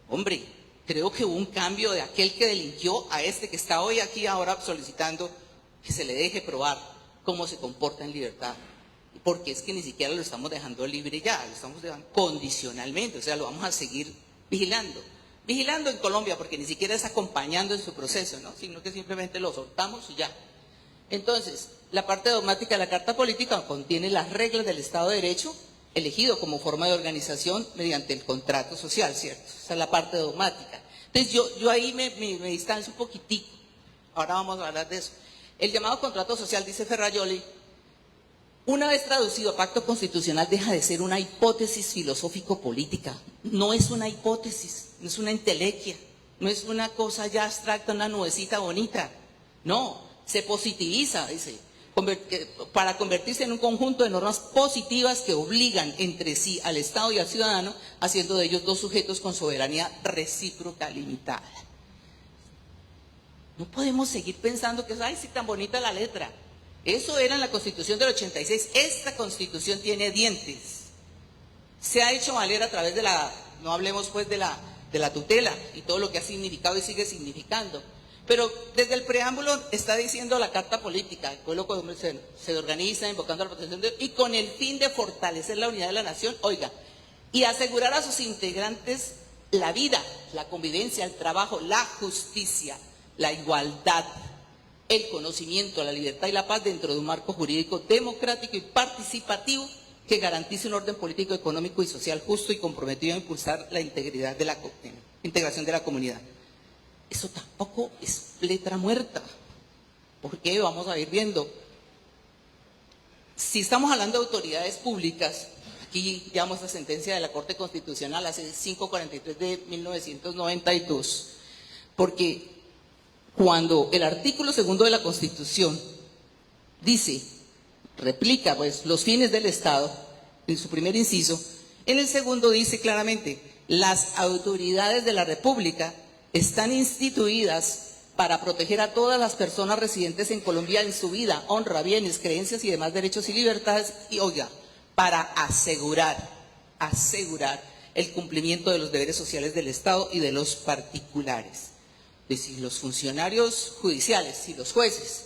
Hombre, creo que hubo un cambio de aquel que delinquió a este que está hoy aquí ahora solicitando que se le deje probar cómo se comporta en libertad. Porque es que ni siquiera lo estamos dejando libre ya, lo estamos dejando condicionalmente, o sea, lo vamos a seguir vigilando. Vigilando en Colombia, porque ni siquiera es acompañando en su proceso, ¿no? Sino que simplemente lo soltamos y ya. Entonces, la parte dogmática de la Carta Política contiene las reglas del Estado de Derecho, elegido como forma de organización mediante el contrato social, ¿cierto? Esa es la parte dogmática. Entonces, yo ahí me distancio un poquitico. Ahora vamos a hablar de eso. El llamado contrato social, dice Ferrajoli, una vez traducido a pacto constitucional, deja de ser una hipótesis filosófico-política. No es una hipótesis, no es una entelequia, no es una cosa ya abstracta, una nubecita bonita. No, se positiviza, dice, para convertirse en un conjunto de normas positivas que obligan entre sí al Estado y al ciudadano, haciendo de ellos dos sujetos con soberanía recíproca limitada. No podemos seguir pensando que, ay, sí, tan bonita la letra. Eso era en la Constitución del 86. Esta Constitución tiene dientes. Se ha hecho valer a través de no hablemos pues de la tutela y todo lo que ha significado y sigue significando. Pero desde el preámbulo está diciendo la Carta Política, el pueblo se organiza invocando la protección de Dios y con el fin de fortalecer la unidad de la nación, oiga, y asegurar a sus integrantes la vida, la convivencia, el trabajo, la justicia, la igualdad, el conocimiento, la libertad y la paz dentro de un marco jurídico democrático y participativo que garantice un orden político, económico y social justo y comprometido a impulsar la integridad de la integración de la comunidad. Eso tampoco es letra muerta, porque vamos a ir viendo. Si estamos hablando de autoridades públicas, aquí llevamos la sentencia de la Corte Constitucional hace 543 de 1992, porque cuando el artículo 2 de la Constitución dice, replica pues los fines del Estado, en su primer inciso, en el segundo dice claramente, las autoridades de la República están instituidas para proteger a todas las personas residentes en Colombia en su vida, honra, bienes, creencias y demás derechos y libertades, y oiga, para asegurar el cumplimiento de los deberes sociales del Estado y de los particulares. Es decir, los funcionarios judiciales y los jueces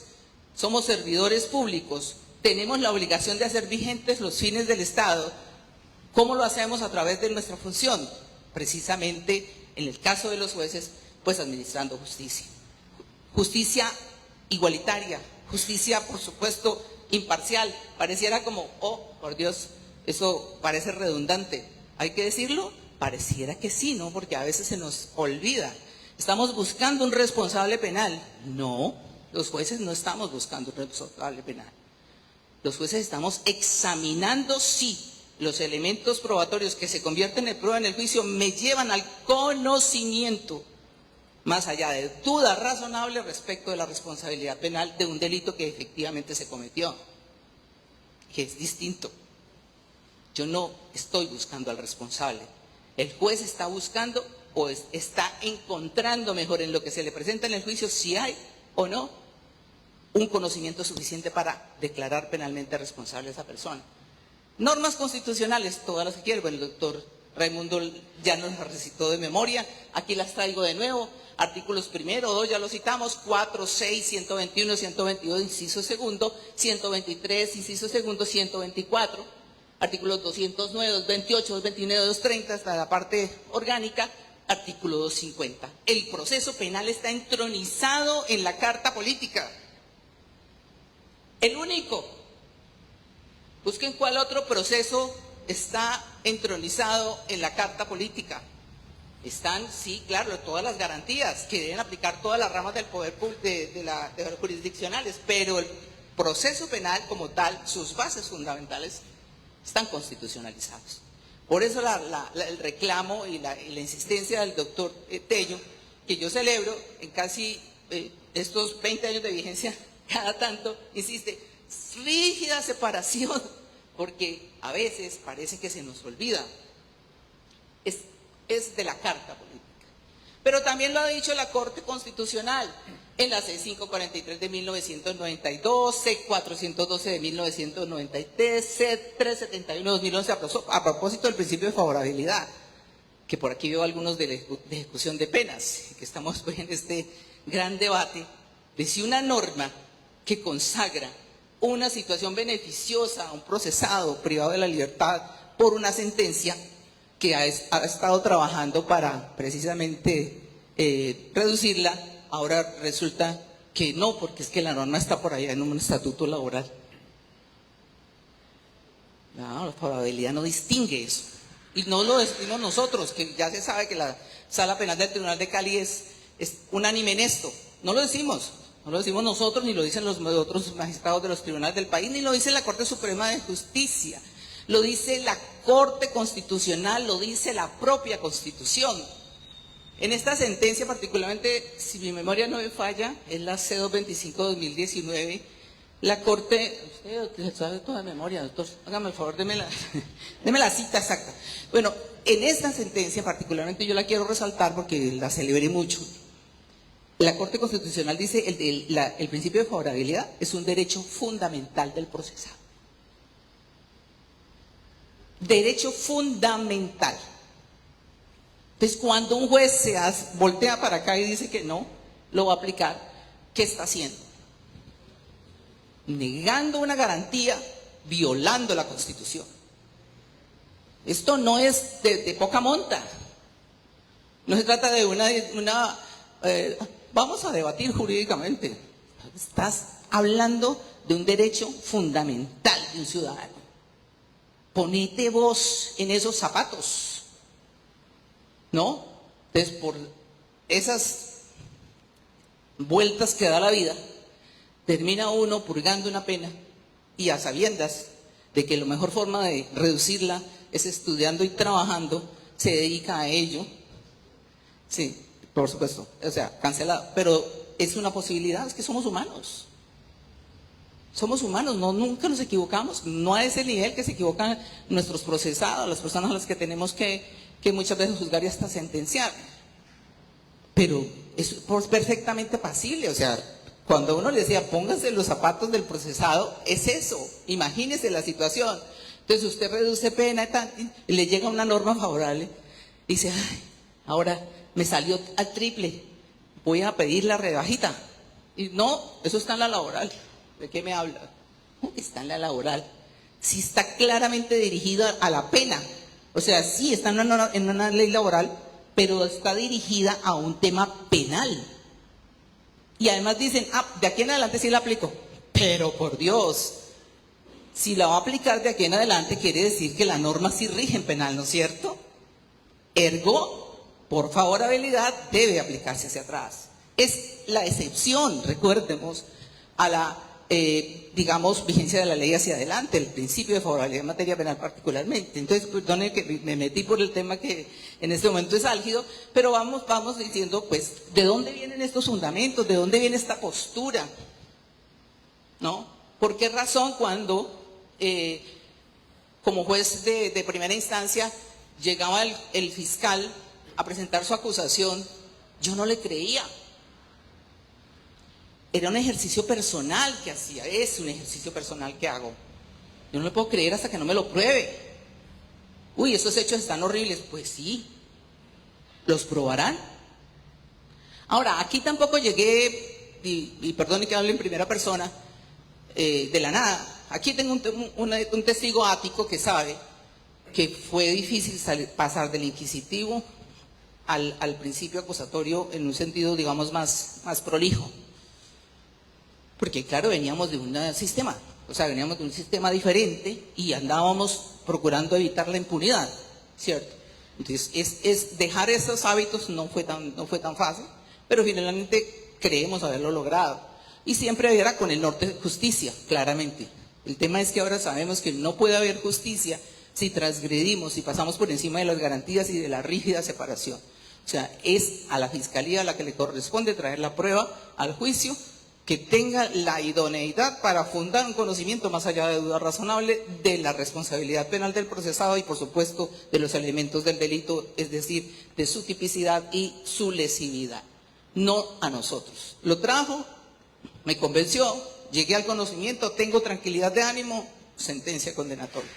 somos servidores públicos, tenemos la obligación de hacer vigentes los fines del Estado. ¿Cómo lo hacemos? A través de nuestra función, precisamente en el caso de los jueces, pues administrando justicia. Justicia igualitaria, justicia, por supuesto, imparcial. Pareciera como, oh, por Dios, eso parece redundante. ¿Hay que decirlo? Pareciera que sí, ¿no? Porque a veces se nos olvida. ¿Estamos buscando un responsable penal? No, los jueces no estamos buscando un responsable penal. Los jueces estamos examinando si los elementos probatorios que se convierten en prueba en el juicio me llevan al conocimiento, más allá de duda razonable respecto de la responsabilidad penal de un delito que efectivamente se cometió, que es distinto. Yo no estoy buscando al responsable. El juez está buscando o está encontrando mejor en lo que se le presenta en el juicio si hay o no un conocimiento suficiente para declarar penalmente responsable a esa persona. Normas constitucionales, todas las que quiero, bueno, el doctor Raimundo ya nos las recitó de memoria, aquí las traigo de nuevo, artículos primero, 2, ya lo citamos, 4, 6, 121, 122, inciso segundo, 123, inciso segundo, 124, artículos 209, 228, 229, 230, hasta la parte orgánica, artículo 250. El proceso penal está entronizado en la Carta Política. El único. Busquen cuál otro proceso está entronizado en la Carta Política. Están, sí, claro, todas las garantías que deben aplicar todas las ramas del poder de los jurisdiccionales, pero el proceso penal como tal, sus bases fundamentales están constitucionalizados. Por eso el reclamo y la insistencia del doctor Tello, que yo celebro en casi estos 20 años de vigencia, cada tanto insiste, rígida separación, porque a veces parece que se nos olvida. Es de la Carta Política. Pero también lo ha dicho la Corte Constitucional en la C543 de 1992, C412 de 1993, C371 de 2011, a propósito del principio de favorabilidad, que por aquí veo algunos de ejecución de penas, que estamos pues en este gran debate, de si una norma que consagra una situación beneficiosa a un procesado privado de la libertad por una sentencia que ha estado trabajando para precisamente reducirla, ahora resulta que no, porque es que la norma está por allá en un estatuto laboral. No, la favorabilidad no distingue eso. Y no lo decimos nosotros, que ya se sabe que la Sala Penal del Tribunal de Cali es unánime en esto. No lo decimos nosotros, ni lo dicen los otros magistrados de los tribunales del país, ni lo dice la Corte Suprema de Justicia. Lo dice la Corte Constitucional, lo dice la propia Constitución. En esta sentencia particularmente, si mi memoria no me falla, es la C225-2019, la Corte, usted sabe toda memoria, doctor, hágame el favor, deme la cita exacta. Bueno, en esta sentencia particularmente yo la quiero resaltar porque la celebré mucho. La Corte Constitucional dice el principio de favorabilidad es un derecho fundamental del procesado. Derecho fundamental. Entonces, cuando un juez voltea para acá y dice que no lo va a aplicar, ¿qué está haciendo? Negando una garantía, violando la Constitución. Esto no es de poca monta. No se trata de vamos a debatir jurídicamente. Estás hablando de un derecho fundamental de un ciudadano. Ponete vos en esos zapatos, ¿no? Entonces, por esas vueltas que da la vida, termina uno purgando una pena y a sabiendas de que la mejor forma de reducirla es estudiando y trabajando, se dedica a ello. Sí, por supuesto, o sea, cancelado. Pero es una posibilidad, es que somos humanos. Somos humanos, nunca nos equivocamos, no a ese nivel que se equivocan nuestros procesados, las personas a las que tenemos que muchas veces juzgar y hasta sentenciar. Pero es perfectamente pasible, o sea, cuando uno le decía pónganse los zapatos del procesado, es eso, imagínese la situación. Entonces usted reduce pena y le llega una norma favorable y dice, ay, ahora me salió al triple, voy a pedir la rebajita. Y no, eso está en la laboral. ¿De qué me habla? Está en la laboral. Sí está claramente dirigida a la pena. O sea, sí está en una ley laboral, pero está dirigida a un tema penal. Y además dicen, de aquí en adelante sí la aplico. Pero por Dios, si la va a aplicar de aquí en adelante, quiere decir que la norma sí rige en penal, ¿no es cierto? Ergo, por favorabilidad, debe aplicarse hacia atrás. Es la excepción, recordemos, a la vigencia de la ley hacia adelante, el principio de favorabilidad en materia penal particularmente. Entonces, perdone que me metí por el tema que en este momento es álgido, pero vamos diciendo, pues, ¿de dónde vienen estos fundamentos? ¿De dónde viene esta postura? ¿No? ¿Por qué razón cuando, como juez de primera instancia, llegaba el fiscal a presentar su acusación, yo no le creía? Era un ejercicio personal que hacía, es un ejercicio personal que hago. Yo no le puedo creer hasta que no me lo pruebe. Uy, esos hechos están horribles. Pues sí, ¿los probarán? Ahora, aquí tampoco llegué, y perdone que hable en primera persona, de la nada. Aquí tengo un testigo ático que sabe que fue difícil pasar del inquisitivo al principio acusatorio en un sentido, digamos, más prolijo. Porque claro, veníamos de un sistema, veníamos de un sistema diferente y andábamos procurando evitar la impunidad, ¿cierto? Entonces, es dejar esos hábitos no fue tan fácil, pero finalmente creemos haberlo logrado. Y siempre era con el norte de justicia, claramente. El tema es que ahora sabemos que no puede haber justicia si transgredimos, si pasamos por encima de las garantías y de la rígida separación. O sea, es a la Fiscalía a la que le corresponde traer la prueba al juicio, que tenga la idoneidad para fundar un conocimiento más allá de duda razonable de la responsabilidad penal del procesado y por supuesto de los elementos del delito, es decir, de su tipicidad y su lesividad. No a nosotros. Lo trajo, me convenció, llegué al conocimiento, tengo tranquilidad de ánimo, sentencia condenatoria.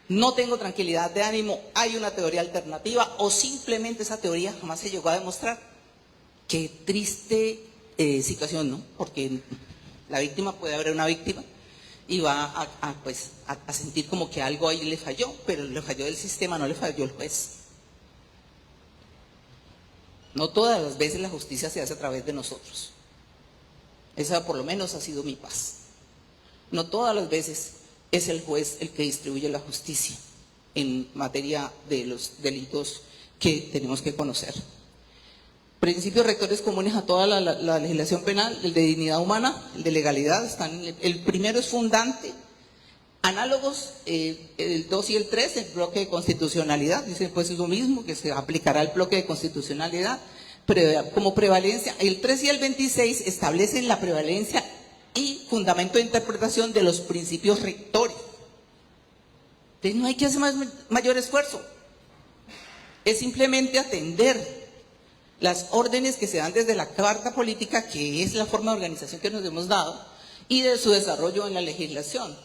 No tengo tranquilidad de ánimo, hay una teoría alternativa o simplemente esa teoría jamás se llegó a demostrar. Qué triste situación, ¿no? Porque la víctima, puede haber una víctima y va a sentir como que algo ahí le falló, pero le falló el sistema, no le falló el juez. No todas las veces la justicia se hace a través de nosotros. Esa por lo menos ha sido mi paz. No todas las veces es el juez el que distribuye la justicia en materia de los delitos que tenemos que conocer. Principios rectores comunes a toda la legislación penal, el de dignidad humana, el de legalidad, el primero es fundante, análogos, el 2 y el 3, el bloque de constitucionalidad, dicen pues es lo mismo, que se aplicará el bloque de constitucionalidad, como prevalencia, el 3 y el 26 establecen la prevalencia y fundamento de interpretación de los principios rectores. Entonces no hay que hacer mayor esfuerzo, es simplemente atender las órdenes que se dan desde la Carta Política, que es la forma de organización que nos hemos dado, y de su desarrollo en la legislación.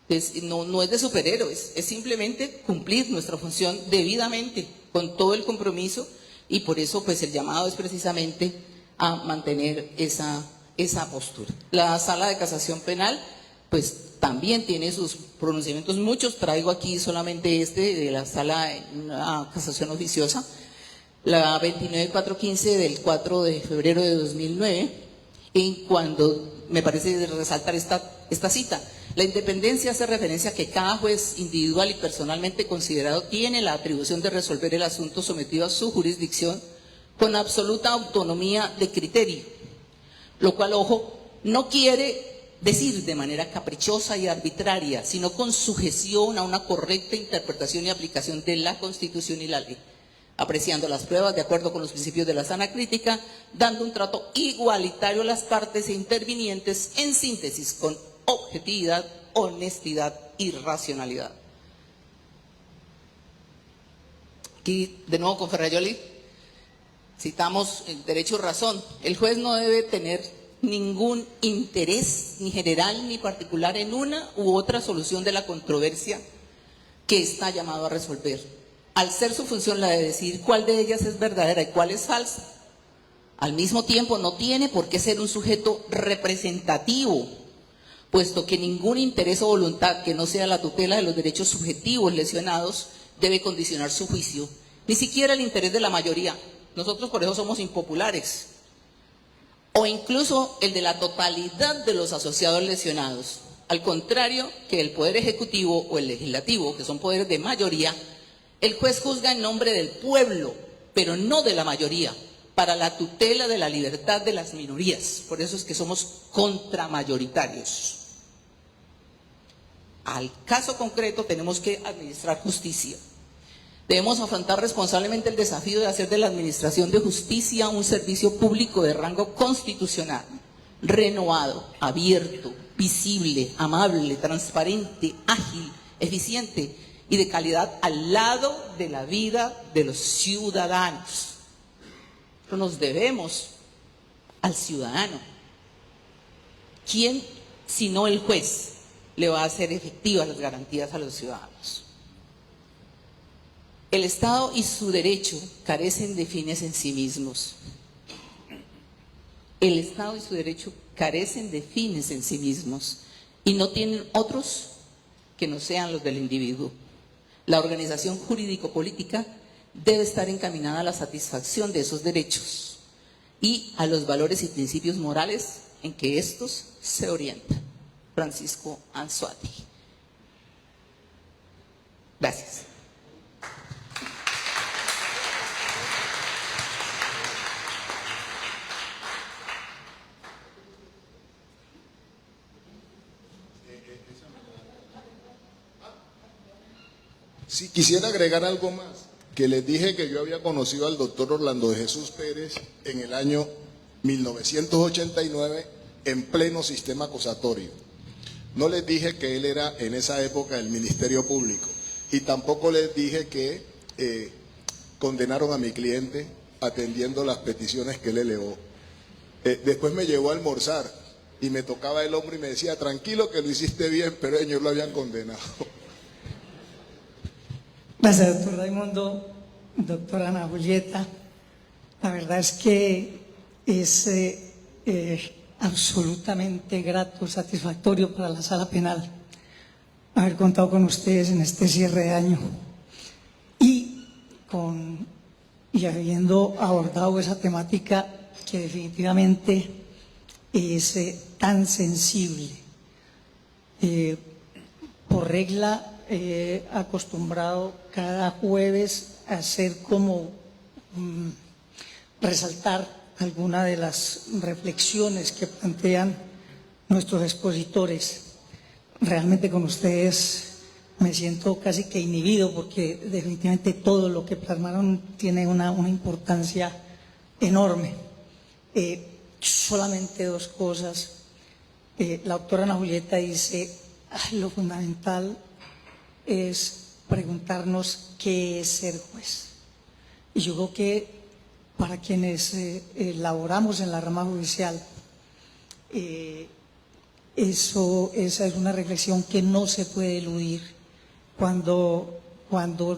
Entonces, no es de superhéroes, es simplemente cumplir nuestra función debidamente, con todo el compromiso, y por eso pues el llamado es precisamente a mantener esa postura. La Sala de Casación Penal pues también tiene sus pronunciamientos, muchos, traigo aquí solamente de la Sala de Casación Oficiosa, la 29415 del 4 de febrero de 2009, en cuando me parece resaltar esta cita. La independencia hace referencia a que cada juez individual y personalmente considerado tiene la atribución de resolver el asunto sometido a su jurisdicción con absoluta autonomía de criterio, lo cual, ojo, no quiere decir de manera caprichosa y arbitraria, sino con sujeción a una correcta interpretación y aplicación de la Constitución y la ley, apreciando las pruebas de acuerdo con los principios de la sana crítica, dando un trato igualitario a las partes e intervinientes, en síntesis, con objetividad, honestidad y racionalidad. Aquí, de nuevo con Ferrajoli, citamos el derecho y razón. El juez no debe tener ningún interés, ni general ni particular, en una u otra solución de la controversia que está llamado a resolver, al ser su función la de decidir cuál de ellas es verdadera y cuál es falsa. Al mismo tiempo, no tiene por qué ser un sujeto representativo, puesto que ningún interés o voluntad que no sea la tutela de los derechos subjetivos lesionados debe condicionar su juicio, ni siquiera el interés de la mayoría. Nosotros por eso somos impopulares, o incluso el de la totalidad de los asociados lesionados. Al contrario que el Poder Ejecutivo o el Legislativo, que son poderes de mayoría, el juez juzga en nombre del pueblo, pero no de la mayoría, para la tutela de la libertad de las minorías. Por eso es que somos contramayoritarios. Al caso concreto tenemos que administrar justicia. Debemos afrontar responsablemente el desafío de hacer de la administración de justicia un servicio público de rango constitucional, renovado, abierto, visible, amable, transparente, ágil, eficiente y de calidad al lado de la vida de los ciudadanos. Nos debemos al ciudadano. ¿Quién, sino el juez, le va a hacer efectivas las garantías a los ciudadanos? El Estado y su derecho carecen de fines en sí mismos. El Estado y su derecho carecen de fines en sí mismos y no tienen otros que no sean los del individuo. La organización jurídico-política debe estar encaminada a la satisfacción de esos derechos y a los valores y principios morales en que estos se orientan. Francisco Anzoátegui. Gracias. Si quisiera agregar algo más, que les dije que yo había conocido al doctor Orlando de Jesús Pérez en el año 1989 en pleno sistema acusatorio. No les dije que él era en esa época del Ministerio Público y tampoco les dije que condenaron a mi cliente atendiendo las peticiones que él elevó. Después me llevó a almorzar y me tocaba el hombro y me decía, tranquilo que lo hiciste bien, pero ellos lo habían condenado. Gracias, doctor Raimundo, doctora Ana Julieta. La verdad es que es absolutamente grato, satisfactorio para la sala penal haber contado con ustedes en este cierre de año y habiendo abordado esa temática que definitivamente es tan sensible. Por regla he acostumbrado cada jueves a hacer como resaltar alguna de las reflexiones que plantean nuestros expositores. Realmente con ustedes me siento casi que inhibido porque definitivamente todo lo que plasmaron tiene una importancia enorme. Solamente dos cosas. La doctora Ana Julieta dice, lo fundamental es preguntarnos qué es ser juez. Y yo creo que para quienes laboramos en la rama judicial, esa es una reflexión que no se puede eludir. Cuando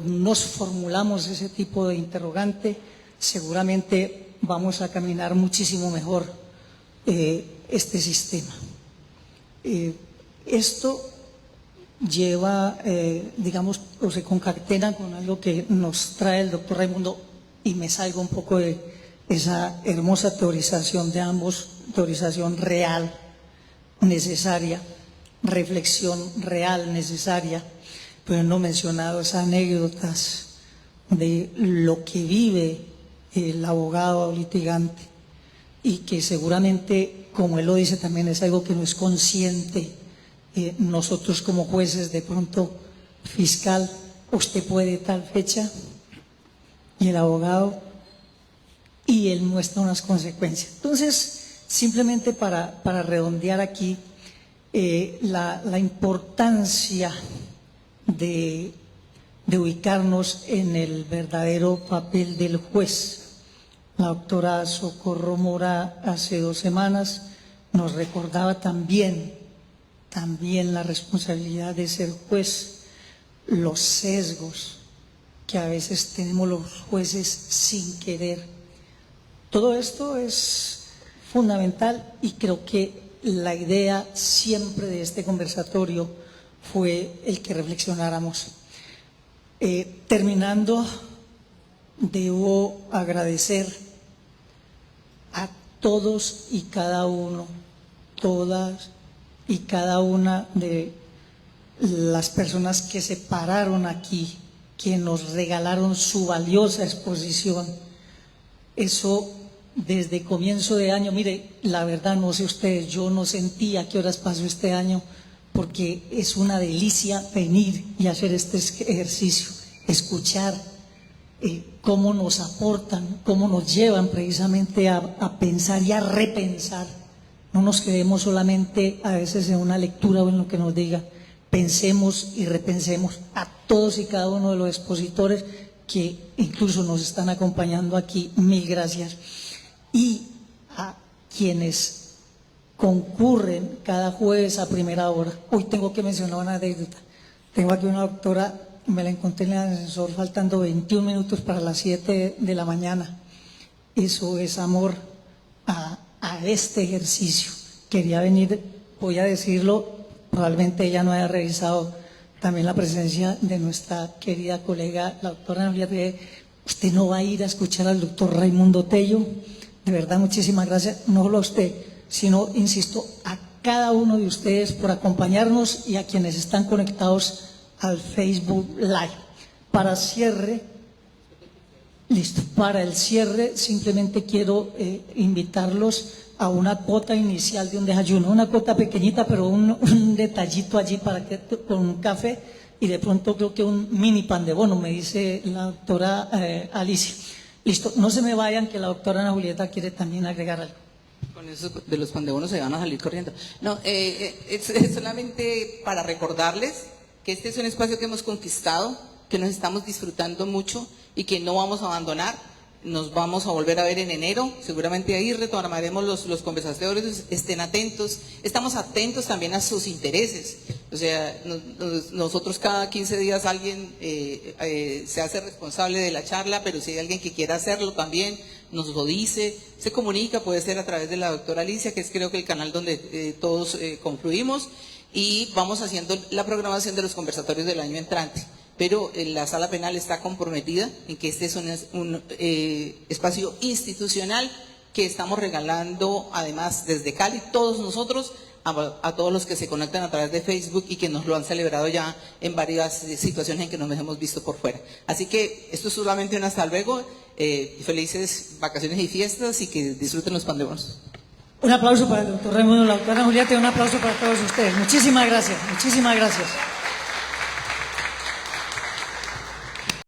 nos formulamos ese tipo de interrogante, seguramente vamos a caminar muchísimo mejor este sistema. Esto lleva, digamos, o se concatena con algo que nos trae el doctor Raimundo, y me salgo un poco de esa hermosa teorización de ambos, teorización real, necesaria, reflexión real, necesaria, pero no he mencionado esas anécdotas de lo que vive el abogado litigante y que seguramente, como él lo dice, también es algo que no es consciente. Nosotros como jueces, de pronto, fiscal, usted puede tal fecha, y el abogado, y él muestra unas consecuencias. Entonces, simplemente para redondear aquí, la importancia de ubicarnos en el verdadero papel del juez. La doctora Socorro Mora hace 2 semanas nos recordaba también la responsabilidad de ser juez, los sesgos que a veces tenemos los jueces sin querer. Todo esto es fundamental y creo que la idea siempre de este conversatorio fue el que reflexionáramos. Terminando, debo agradecer a todos y cada uno, todas y cada una de las personas que se pararon aquí, que nos regalaron su valiosa exposición. Eso desde comienzo de año, mire, la verdad no sé ustedes, yo no sentí a qué horas pasó este año, porque es una delicia venir y hacer este ejercicio, escuchar cómo nos aportan, cómo nos llevan precisamente a pensar y a repensar. No nos quedemos solamente a veces en una lectura o en lo que nos diga. Pensemos y repensemos. A todos y cada uno de los expositores que incluso nos están acompañando aquí, mil gracias. Y a quienes concurren cada jueves a primera hora. Hoy tengo que mencionar una anécdota. Tengo aquí una doctora, me la encontré en el ascensor faltando 21 minutos para las 7 de la mañana. Eso es amor a a este ejercicio. Quería venir, voy a decirlo, probablemente ella no haya revisado también la presencia de nuestra querida colega, la doctora Ana Julieta. Usted no va a ir a escuchar al doctor Raimundo Tello. De verdad, muchísimas gracias, no solo a usted, sino, insisto, a cada uno de ustedes por acompañarnos y a quienes están conectados al Facebook Live. Para cierre, listo, para el cierre simplemente quiero invitarlos a una cuota inicial de un desayuno, una cuota pequeñita, pero un detallito allí para que con un café y de pronto creo que un mini pan de bono, me dice la doctora Alicia. Listo, no se me vayan, que la doctora Ana Julieta quiere también agregar algo. Con eso de los pan de bono se van a salir corriendo. No, es solamente para recordarles que este es un espacio que hemos conquistado, que nos estamos disfrutando mucho y que no vamos a abandonar. Nos vamos a volver a ver en enero, seguramente ahí retomaremos los conversatorios, estén atentos, estamos atentos también a sus intereses, o sea, nosotros cada 15 días alguien se hace responsable de la charla, pero si hay alguien que quiera hacerlo también, nos lo dice, se comunica, puede ser a través de la doctora Alicia, que es creo que el canal donde todos confluimos, y vamos haciendo la programación de los conversatorios del año entrante. Pero la sala penal está comprometida en que este es un espacio institucional que estamos regalando, además desde Cali, todos nosotros, a todos los que se conectan a través de Facebook y que nos lo han celebrado ya en varias situaciones en que nos hemos visto por fuera. Así que esto es solamente un hasta luego, felices vacaciones y fiestas y que disfruten los pan de bonos. Un aplauso para el doctor Raimundo, la doctora Julieta, y un aplauso para todos ustedes. Muchísimas gracias, muchísimas gracias.